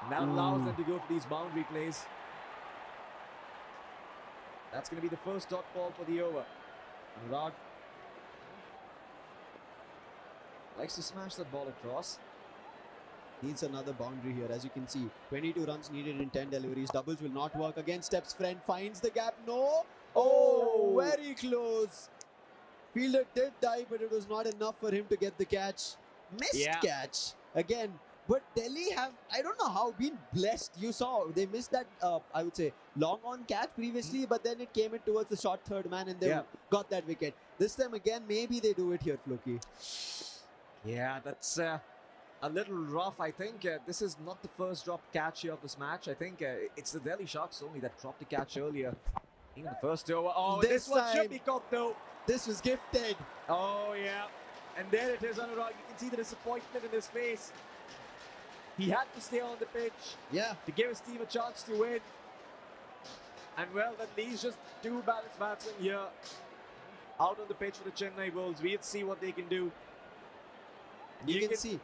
And that allows them to go for these boundary plays. That's going to be the first dot ball for the over. Anurag likes to smash that ball across. Needs another boundary here, as you can see. 22 runs needed in 10 deliveries. Doubles will not work. Again, steps friend, finds the gap. No! Oh, very close. Fielder did dive, but it was not enough for him to get the catch. Missed catch again. But Delhi have, I don't know how, been blessed. You saw, they missed that, I would say, long on catch previously, but then it came in towards the short third man and they got that wicket. This time again, maybe they do it here, Floki. Yeah, that's a little rough, I think. This is not the first drop catch here of this match. I think it's the Delhi Sharks only that dropped a catch earlier. Even the first over. Oh, this one should be caught though. This was gifted. Oh, yeah. And there it is, Anurag. You can see the disappointment in his face. He had to stay on the pitch to give his team a chance to win. And well, that leaves just 2 balanced batsmen here out on the pitch for the Chennai Wolves. We'll see what they can do. You can see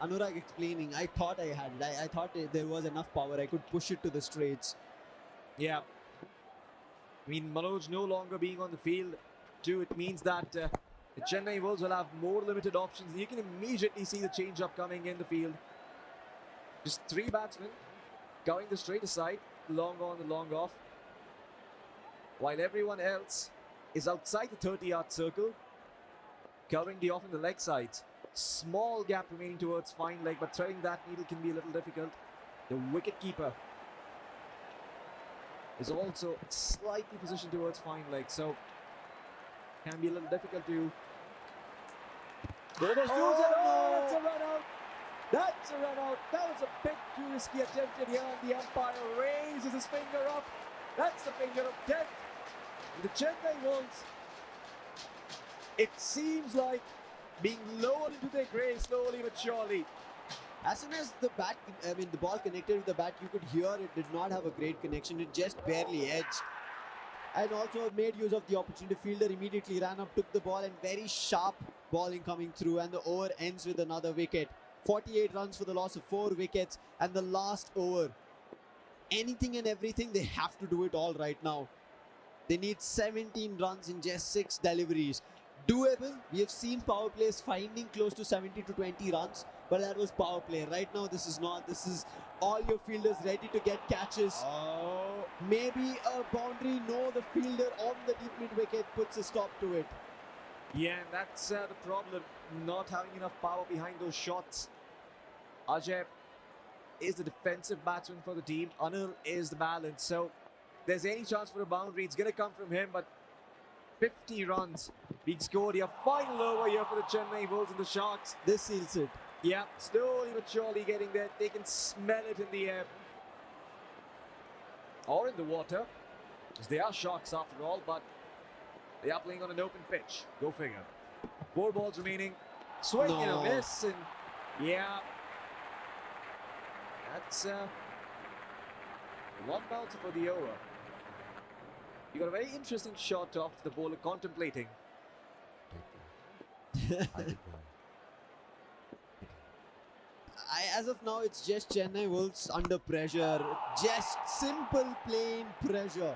Anurag explaining, I thought I had it. I thought there was enough power. I could push it to the straights. Yeah. I mean, Manoj no longer being on the field too, it means that the Chennai Wolves will have more limited options. You can immediately see the change-up coming in the field. Just 3 batsmen going the straight side, long on and long off. While everyone else is outside the 30-yard circle, covering the off on the leg sides. Small gap remaining towards fine leg, but threading that needle can be a little difficult. The wicket keeper is also slightly positioned towards fine leg, so can be a little difficult to go those that's a run out. That's a run out. That was a bit too risky attempted here, and the umpire raises his finger up. That's the finger of death. The Chennai Wolves, it seems like being lowered into their grave slowly but surely. As soon as the ball connected with the bat, you could hear it did not have a great connection. It just barely edged. And also made use of the opportunity. Fielder immediately ran up, took the ball, and very sharp bowling coming through. And the over ends with another wicket. 48 runs for the loss of 4 wickets. And the last over. Anything and everything, they have to do it all right now. They need 17 runs in just 6 deliveries. Doable. We have seen power plays finding close to 70 to 20 runs, but that was power play. Right now, this is not. This is all your fielders ready to get catches. Oh. Maybe a boundary. No, the fielder on the deep mid wicket puts a stop to it. Yeah, and that's the problem. Not having enough power behind those shots. Ajay is the defensive batsman for the team. Anil is the balance. So, if there's any chance for a boundary, it's going to come from him, but 50 runs being scored here. Final over here for the Chennai Wolves and the Sharks. This seals it. Yeah, slowly but surely getting there. They can smell it in the air. Or in the water. Because they are Sharks after all, but they are playing on an open pitch. Go figure. 4 balls remaining. Swing and a miss. And yeah. That's one bouncer for the over. You got a very interesting shot of the bowler contemplating. As of now, it's just Chennai Wolves under pressure. Just simple, plain pressure.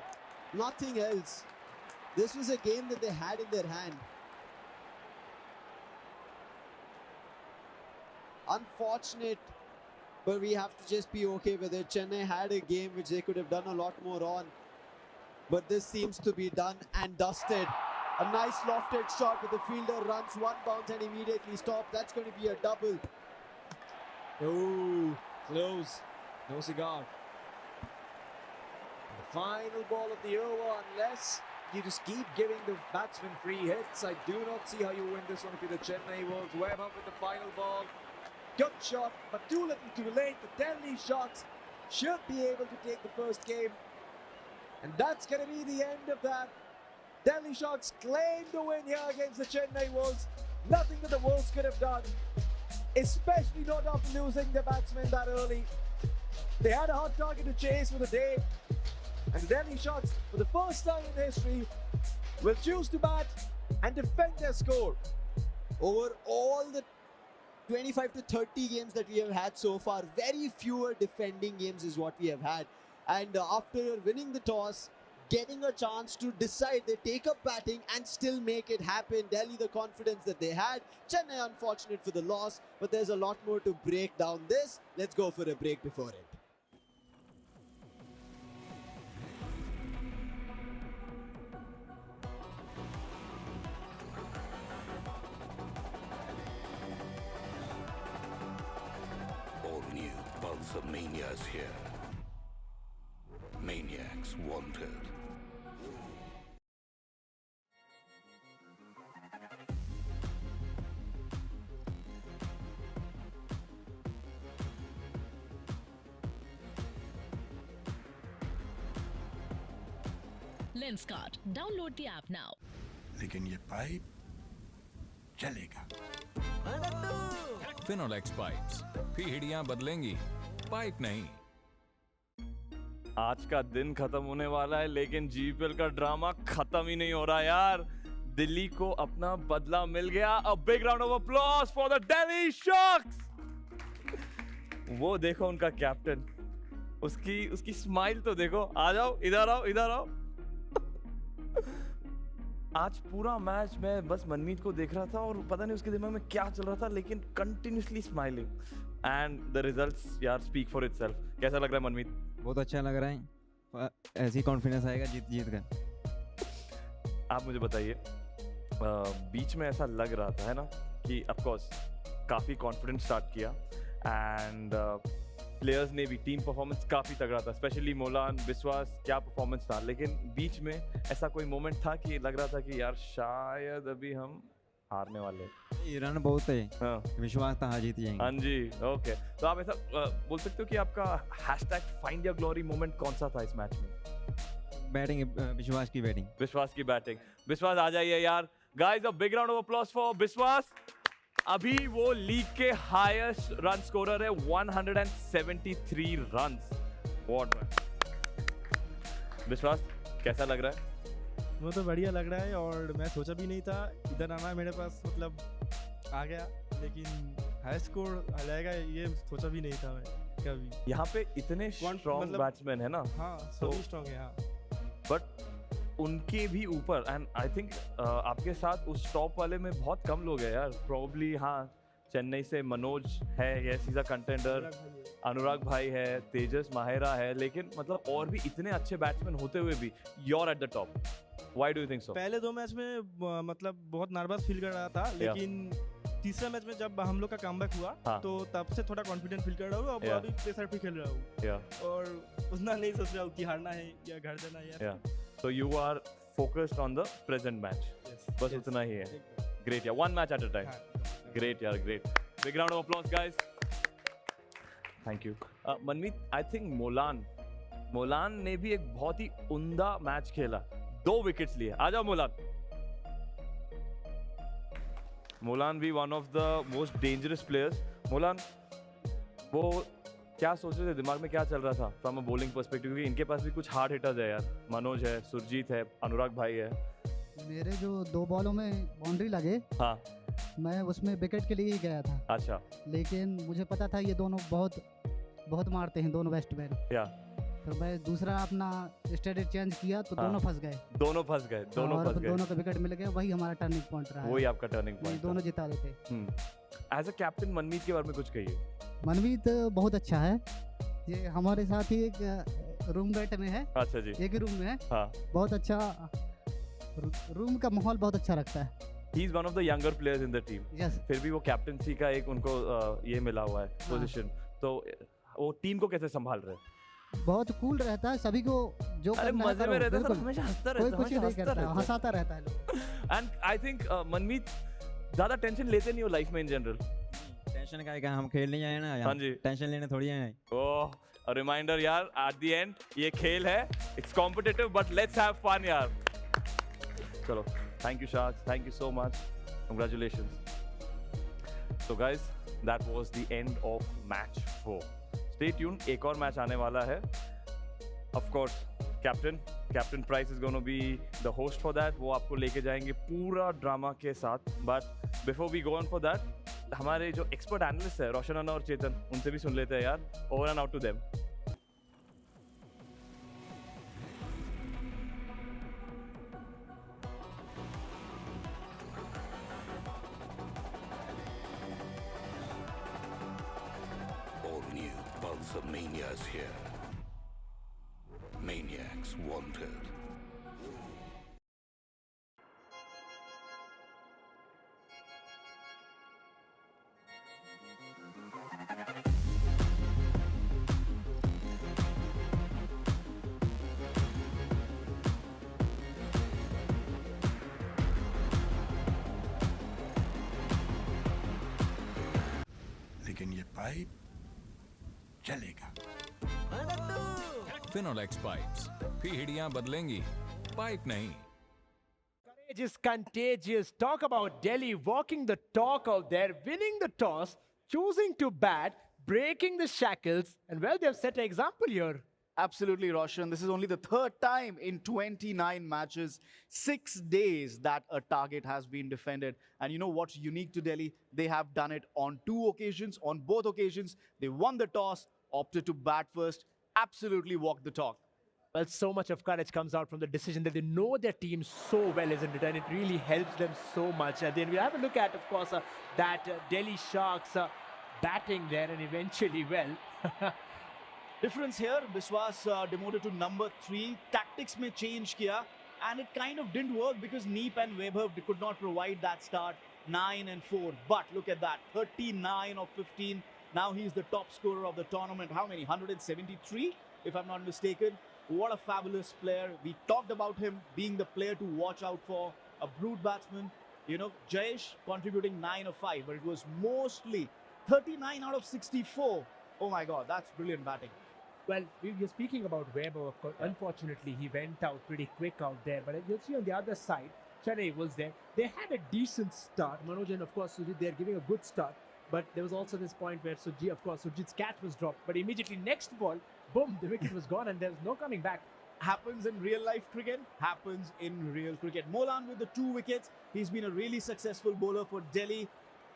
Nothing else. This was a game that they had in their hand. Unfortunate, but we have to just be okay with it. Chennai had a game which they could have done a lot more on. But this seems to be done and dusted. A nice lofted shot with the fielder runs 1 bounce and immediately stops. That's going to be a double. Oh, close. No cigar. The final ball of the over, unless you just keep giving the batsman free hits. I do not see how you win this one if you're the Chennai Wolves. Webb up with the final ball. Good shot, but too little too late. The Delhi Sharks should be able to take the first game. And that's going to be the end of that. Delhi Sharks claim the win here against the Chennai Wolves. Nothing that the Wolves could have done, especially not after losing their batsmen that early. They had a hot target to chase for the day. And the Delhi Sharks, for the first time in history, will choose to bat and defend their score. Over all the 25 to 30 games that we have had so far, very fewer defending games is what we have had. And after winning the toss, getting a chance to decide, they take up batting and still make it happen. Delhi, the confidence that they had. Chennai, unfortunate for the loss, but there's a lot more to break down this. Let's go for a break before it. All new Pulsar Mania is here. Maniacs wanted. Lenskart. Download the app now. लेकिन ये pipe चलेगा। Finolex pipes, पीढ़ियां बदलेंगी, pipe नहीं। आज का दिन खत्म होने वाला है, लेकिन जीपीएल का ड्रामा खत्म ही नहीं हो रहा यार। दिल्ली को अपना बदला मिल गया। अ big round of applause for the Delhi sharks. वो देखो उनका कैप्टन, उसकी स्माइल तो देखो। आ जाओ, इधर आओ, इधर आओ। आज पूरा मैच मैं बस मनमीत को देख रहा था और पता नहीं उसके दिमाग में क्या चल रहा था, लेकिन continuously smiling and the results यार स्पीक फॉर इटसेल्फ। कैसा लग रहा है मनमीत? बहुत अच्छा लग रहा है, ऐसी कॉन्फिडेंस आएगा जीत कर। आप मुझे बताइए, बीच में ऐसा लग रहा था है ना कि ऑफ कोर्स काफ़ी कॉन्फिडेंस स्टार्ट किया एंड प्लेयर्स ने भी, टीम परफॉर्मेंस काफ़ी तगड़ा था, स्पेशली मोलान, विश्वास, क्या परफॉर्मेंस था। लेकिन बीच में ऐसा कोई मोमेंट था कि लग रहा था कि यार शायद अभी हम हारने वाले हैं। रन बहुत है, हाँ विश्वास था हाँ जीत जाएंगे। हाँ जी, ओके। तो आप ऐसा बोल सकते हो कि आपका hashtag find your glory moment कौन सा था इस मैच में? बैटिंग, विश्वास की बैटिंग। विश्वास की बैटिंग। विश्वास आ जाइए यार। Guys, a big round of applause for विश्वास। अभी वो लीग के हाईएस्ट रन स्कोरर है, 173 रन्स। व्हाट विश्वास, कैसा लग रहा है? वो तो बढ़िया लग रहा है और मैं सोचा भी नहीं था इधर आना मेरे पास, मतलब आ गया, लेकिन हाई स्कोर आ जाएगा ये सोचा भी नहीं था मैं कभी। यहाँ पे इतने स्ट्रॉन्ग बैट्समैन है ना। हाँ, सभी स्ट्रॉन्ग है। हाँ, बट उनके भी ऊपर एंड आई थिंक आपके साथ उस टॉप वाले में बहुत कम लोग हैं यार। प्रोबेबली हाँ, चेन्नई से मनोज है, यस इज अ कंटेंडर, अनुराग भाई है, तेजस माहिरा है, लेकिन मतलब और भी इतने अच्छे बैट्समैन होते हुए भी you are at the top. Why do you think so? पहले 2 मैच में मतलब बहुत नर्वस फील कर रहा था, लेकिन तीसरे मैच में जब हम लोग का कमबैक हुआ तो तब से थोड़ा कॉन्फिडेंट फील कर रहा हूँ। अब अभी प्रेशर पे खेल रहा हूँ और उतना नहीं सोच रहा हूँ कि हारना है या घर जाना है। So you are focused on the present match. Yes. बस उतना ही है। Great यार, one match at a time. Great यार, great. Big round of applause guys. Thank you. Manmeet, I think मोलान ने भी एक बहुत ही उम्दा मैच खेला, 2 विकेट्स लिए। आ जाओ मोलान भी one of the most dangerous players. मोलान, वो क्या सोच रहे थे, दिमाग में क्या चल रहा था फ्रॉम अ बॉलिंग पर्सपेक्टिव? क्योंकि इनके पास भी कुछ हार्ड हिटर्स है यार, मनोज है, सुरजीत है, अनुराग भाई है। मेरे जो 2 बॉलों में बाउंड्री लगे, हाँ, मैं उसमें विकेट के लिए ही गया था। अच्छा। लेकिन मुझे पता था ये दोनों बहुत मारते हैं, दोनों बैट्समैन। तो मैं दूसरा अपना स्ट्रेटजी चेंज किया तो दोनों फंस गए। दोनों फंस गए। दोनों का विकेट मिल गया, वही हमारा टर्निंग पॉइंट रहा। वही आपका टर्निंग पॉइंट। दोनों जिता देते। एज अ कैप्टन मनमीत के बारे में कुछ कहिए। मनमीत बहुत अच्छा है, ये हमारे साथ ही एक रूममेट में है। अच्छा जी, एक ही रूम में है। हाँ, बहुत अच्छा, रूम का माहौल बहुत अच्छा लगता है। He is one of the younger players in the team. Yes. फिर भी वो कैप्टनसी का एक उनको ये मिला हुआ है पोजीशन। तो वो टीम को कैसे संभाल रहे हैं? बहुत कूल रहता है, सभी को जो मजे में रहता है, हमेशा हंसता रहता है, कोई कुछ नहीं करता, हंसाता रहता है। एंड आई थिंक मनमीत ज्यादा टेंशन लेते नहीं हो लाइफ में इन जनरल? टेंशन का हम खेल नहीं आए ना, हाँ जी, टेंशन लेने थोड़ी आए। ओह, A reminder, yaar, at the end, ये खेल है. It's competitive, but let's have fun, yaar. Chalo. Thank you, Sharks. Thank you so much. Congratulations. So, guys, that was the end of match 4. Stay tuned. एक और match आने वाला है. Of course, Captain Price is going to be the host for that. वो आपको लेके जाएंगे पूरा ड्रामा के साथ. But before we go on for that, हमारे जो expert analysts हैं, रोशन अन्ना और चेतन, उनसे भी सुन लेते हैं यार. Over and out to them. All new Pulsar Manias here. Maniacs wanted. लेकिन ये पाइप चलेगा. फिनोलेक्स पाइप्स, पीढ़ियां बदलेंगी, पाइप नहीं. Courage is contagious. Talk about Delhi walking the talk out there, winning the toss, choosing to bat, breaking the shackles, and well, they've set an example here. Absolutely, Roshan. This is only the third time in 29 matches, 6 days that a target has been defended. And you know what's unique to Delhi? They have done it on 2 occasions. On both occasions, they won the toss, opted to bat first, absolutely walked the talk. Well, so much of courage comes out from the decision that they know their team so well, isn't it? And it really helps them so much. And then we have a look at, of course, that Delhi Sharks batting there and eventually, well... Difference here, Biswas demoted to number 3. Tactics may change kiya, and it kind of didn't work because Neep and Weber could not provide that start. 9 and 4. But look at that, 39 of 15. Now he's the top scorer of the tournament. How many? 173, if I'm not mistaken. What a fabulous player. We talked about him being the player to watch out for. A brute batsman. You know, Jayesh contributing 9 of 5, but it was mostly 39 out of 64. Oh my God, that's brilliant batting. Well, we're speaking about Weber, of course. Unfortunately, he went out pretty quick out there. But you'll see on the other side, Chennai was there. They had a decent start. Manoj and, of course, Sujit, they're giving a good start. But there was also this point where Sujit's catch was dropped. But immediately next ball, boom, the wicket was gone and there's no coming back. Happens in real life cricket. Happens in real cricket. Molan with the 2 wickets. He's been a really successful bowler for Delhi.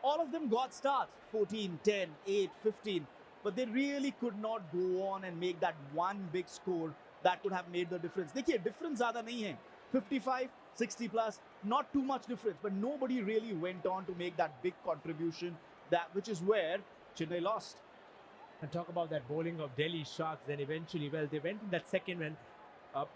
All of them got starts. 14, 10, 8, 15. But they really could not go on and make that one big score that could have made the difference. देखिए, difference ज़्यादा नहीं है. 55, 60 plus, not too much difference. But nobody really went on to make that big contribution, which is where Chennai lost. And talk about that bowling of Delhi Sharks. Then eventually, well, they went in that second and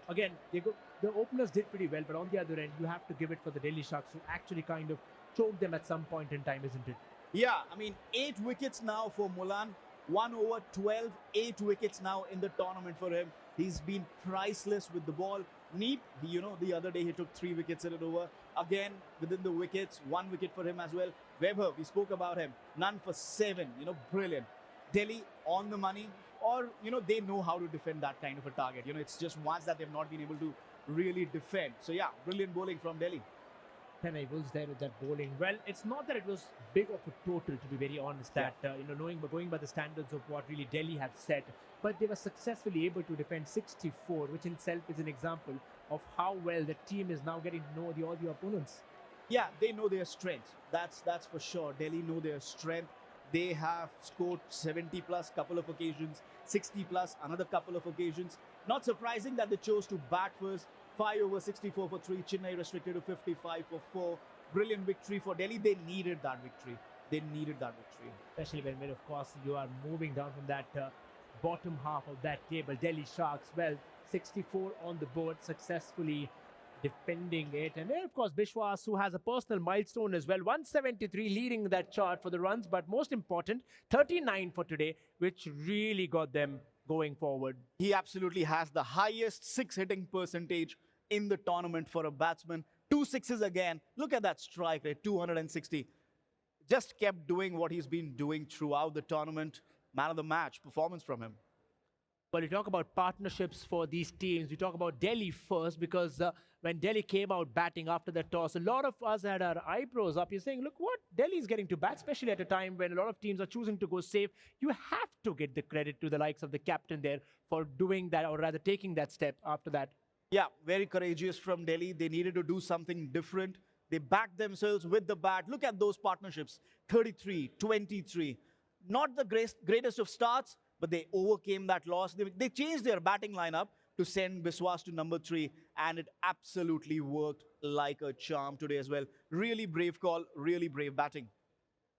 again, the openers did pretty well. But on the other end, you have to give it for the Delhi Sharks who actually kind of choked them at some point in time, isn't it? Yeah, I mean, 8 wickets now for Molan. 1 over 12, 8 wickets now in the tournament for him. He's been priceless with the ball. Neep, you know, the other day he took 3 wickets in an over. Again, within the wickets, 1 wicket for him as well. Weber, we spoke about him. None for 7, you know, brilliant. Delhi on the money, or, you know, they know how to defend that kind of a target. You know, it's just once that they've not been able to really defend. So yeah, brilliant bowling from Delhi. Chennai was there with that bowling. Well, it's not that it was big of a total, to be very honest, that, going by the standards of what really Delhi have set, but they were successfully able to defend 64, which in itself is an example of how well the team is now getting to know all the opponents. Yeah, they know their strength. That's for sure. Delhi know their strength. They have scored 70 plus couple of occasions, 60 plus another couple of occasions. Not surprising that they chose to bat first. 5 over 64 for 3. Chennai restricted to 55 for 4. Brilliant victory for Delhi. They needed that victory. They needed that victory. Especially when of course, you are moving down from that bottom half of that table. Delhi Sharks, well, 64 on the board, successfully defending it. And then, of course, Biswas, who has a personal milestone as well. 173 leading that chart for the runs. But most important, 39 for today, which really got them going forward. He absolutely has the highest 6 hitting percentage in the tournament for a batsman. 2 sixes again. Look at that strike rate, 260. Just kept doing what he's been doing throughout the tournament. Man of the match performance from him. Well, you talk about partnerships for these teams. We talk about Delhi first because when Delhi came out batting after the toss, a lot of us had our eyebrows up. You're saying, look what Delhi is getting to bat, especially at a time when a lot of teams are choosing to go safe. You have to get the credit to the likes of the captain there for doing that, or rather taking that step after that. Yeah, very courageous from Delhi. They needed to do something different. They backed themselves with the bat. Look at those partnerships, 33, 23. Not the greatest of starts, but they overcame that loss. They changed their batting lineup to send Biswas to number 3, and it absolutely worked like a charm today as well. Really brave call, really brave batting.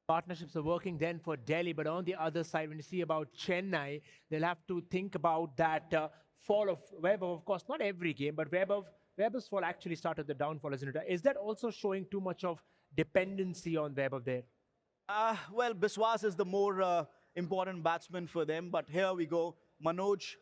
Partnerships are working then for Delhi, but on the other side, when you see about Chennai, they'll have to think about that fall of Vaibhav. Of course, not every game, but Vaibhav's fall actually started the downfall, isn't it? Is that also showing too much of dependency on Vaibhav there? Well, Biswas is the more important batsman for them, but here we go. Manoj,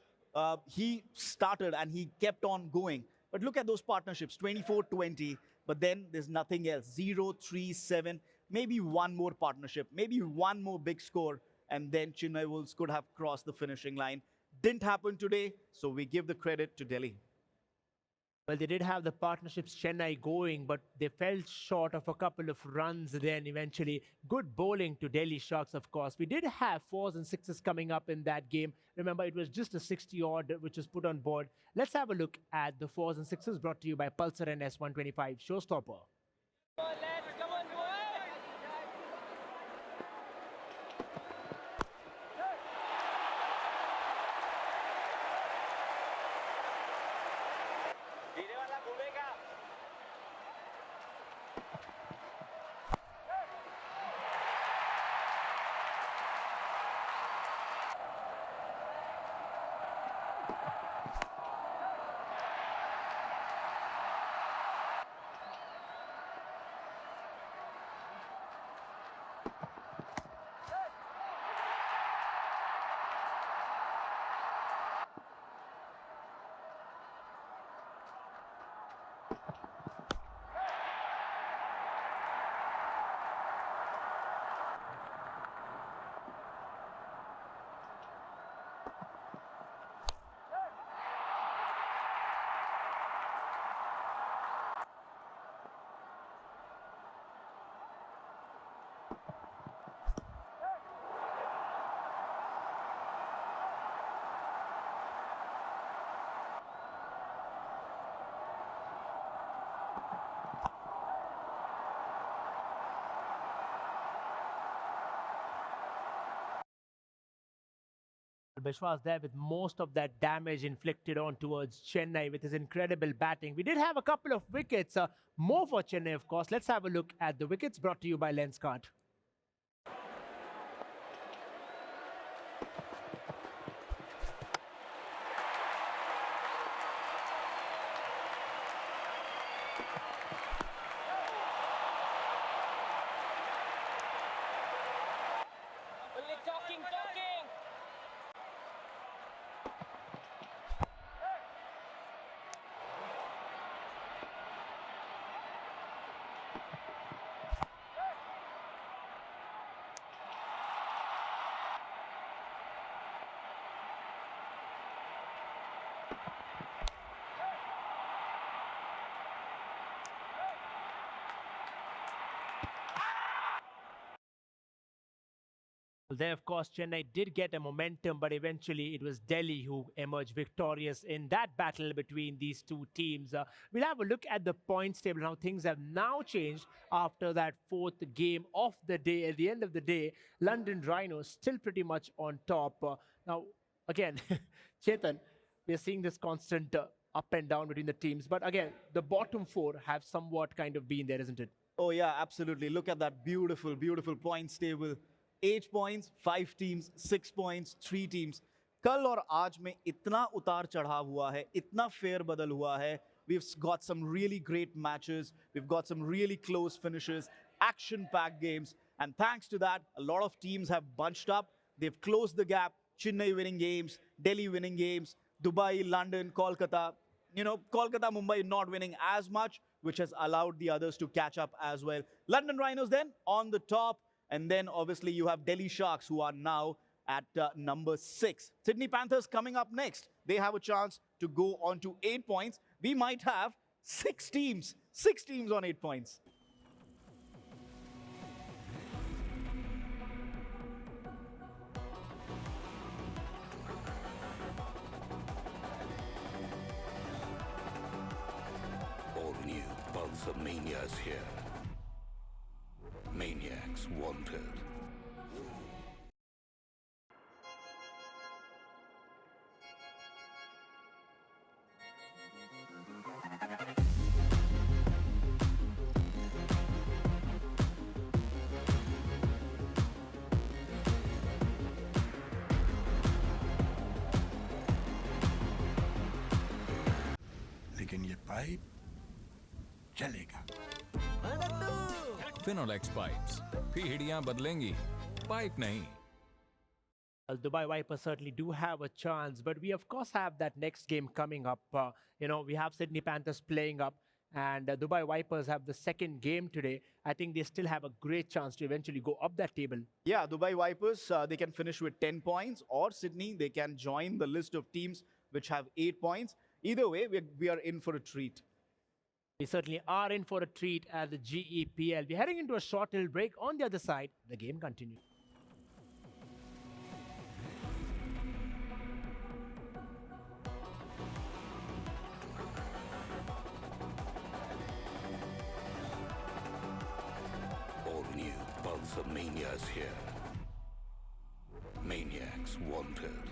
he started and he kept on going. But look at those partnerships, 24-20, but then there's nothing else. 0-3-7, maybe one more partnership, maybe one more big score, and then Chennai Wolves could have crossed the finishing line. Didn't happen today, so we give the credit to Delhi. Well, they did have the partnerships Chennai going, but they fell short of a couple of runs then eventually. Good bowling to Delhi Sharks, of course. We did have 4s and 6s coming up in that game. Remember, it was just a 60-odd which was put on board. Let's have a look at the 4s and 6s brought to you by Pulsar and S125 Showstopper. Biswas there with most of that damage inflicted on towards Chennai with his incredible batting. We did have a couple of wickets, more for Chennai, of course. Let's have a look at the wickets brought to you by Lenskart. There, of course, Chennai did get a momentum, but eventually it was Delhi who emerged victorious in that battle between these two teams. We'll have a look at the points table, how things have now changed after that 4th game of the day. At the end of the day, London Rhinos still pretty much on top. Now, again, Chetan, we're seeing this constant up and down between the teams. But again, the bottom 4 have somewhat kind of been there, isn't it? Oh, yeah, absolutely. Look at that beautiful, beautiful points table. 8 points, 5 teams, 6 points, 3 teams. कल और आज में इतना उतार चढ़ाव हुआ है, इतना फेर बदल हुआ है. We've got some really great matches. We've got some really close finishes, action-packed games. And thanks to that, a lot of teams have bunched up. They've closed the gap. Chennai winning games, Delhi winning games, Dubai, London, Kolkata. You know, Kolkata, Mumbai not winning as much, which has allowed the others to catch up as well. London Rhinos then on the top. And then obviously you have Delhi Sharks, who are now at number 6. Sydney Panthers coming up next. They have a chance to go on to 8 points. We might have 6 teams on 8 points. All new Pulsar Mania's here. Maniacs wanted. लेकिन ये pipe चलेगा। Finolex pipes, पीढ़ियां बदलेंगी, pipe नहीं। Well, Dubai Vipers certainly do have a chance, but we of course have that next game coming up. We have Sydney Panthers playing up, and Dubai Vipers have the second game today. I think they still have a great chance to eventually go up that table. Yeah, Dubai Vipers, they can finish with 10 points, or Sydney, they can join the list of teams which have 8 points. Either way, we are in for a treat. We certainly are in for a treat at the GEPL. We're heading into a short little break. On the other side, the game continues. All new Pulsar Mania's here. Maniacs wanted.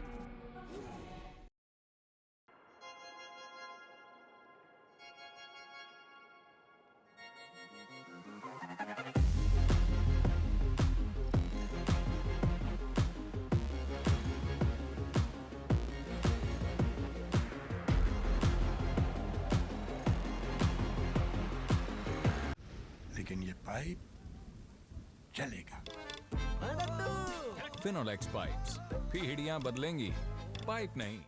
लेकिन ये pipe चलेगा। Finolex pipes, पीढ़ियां बदलेंगी, pipe नहीं।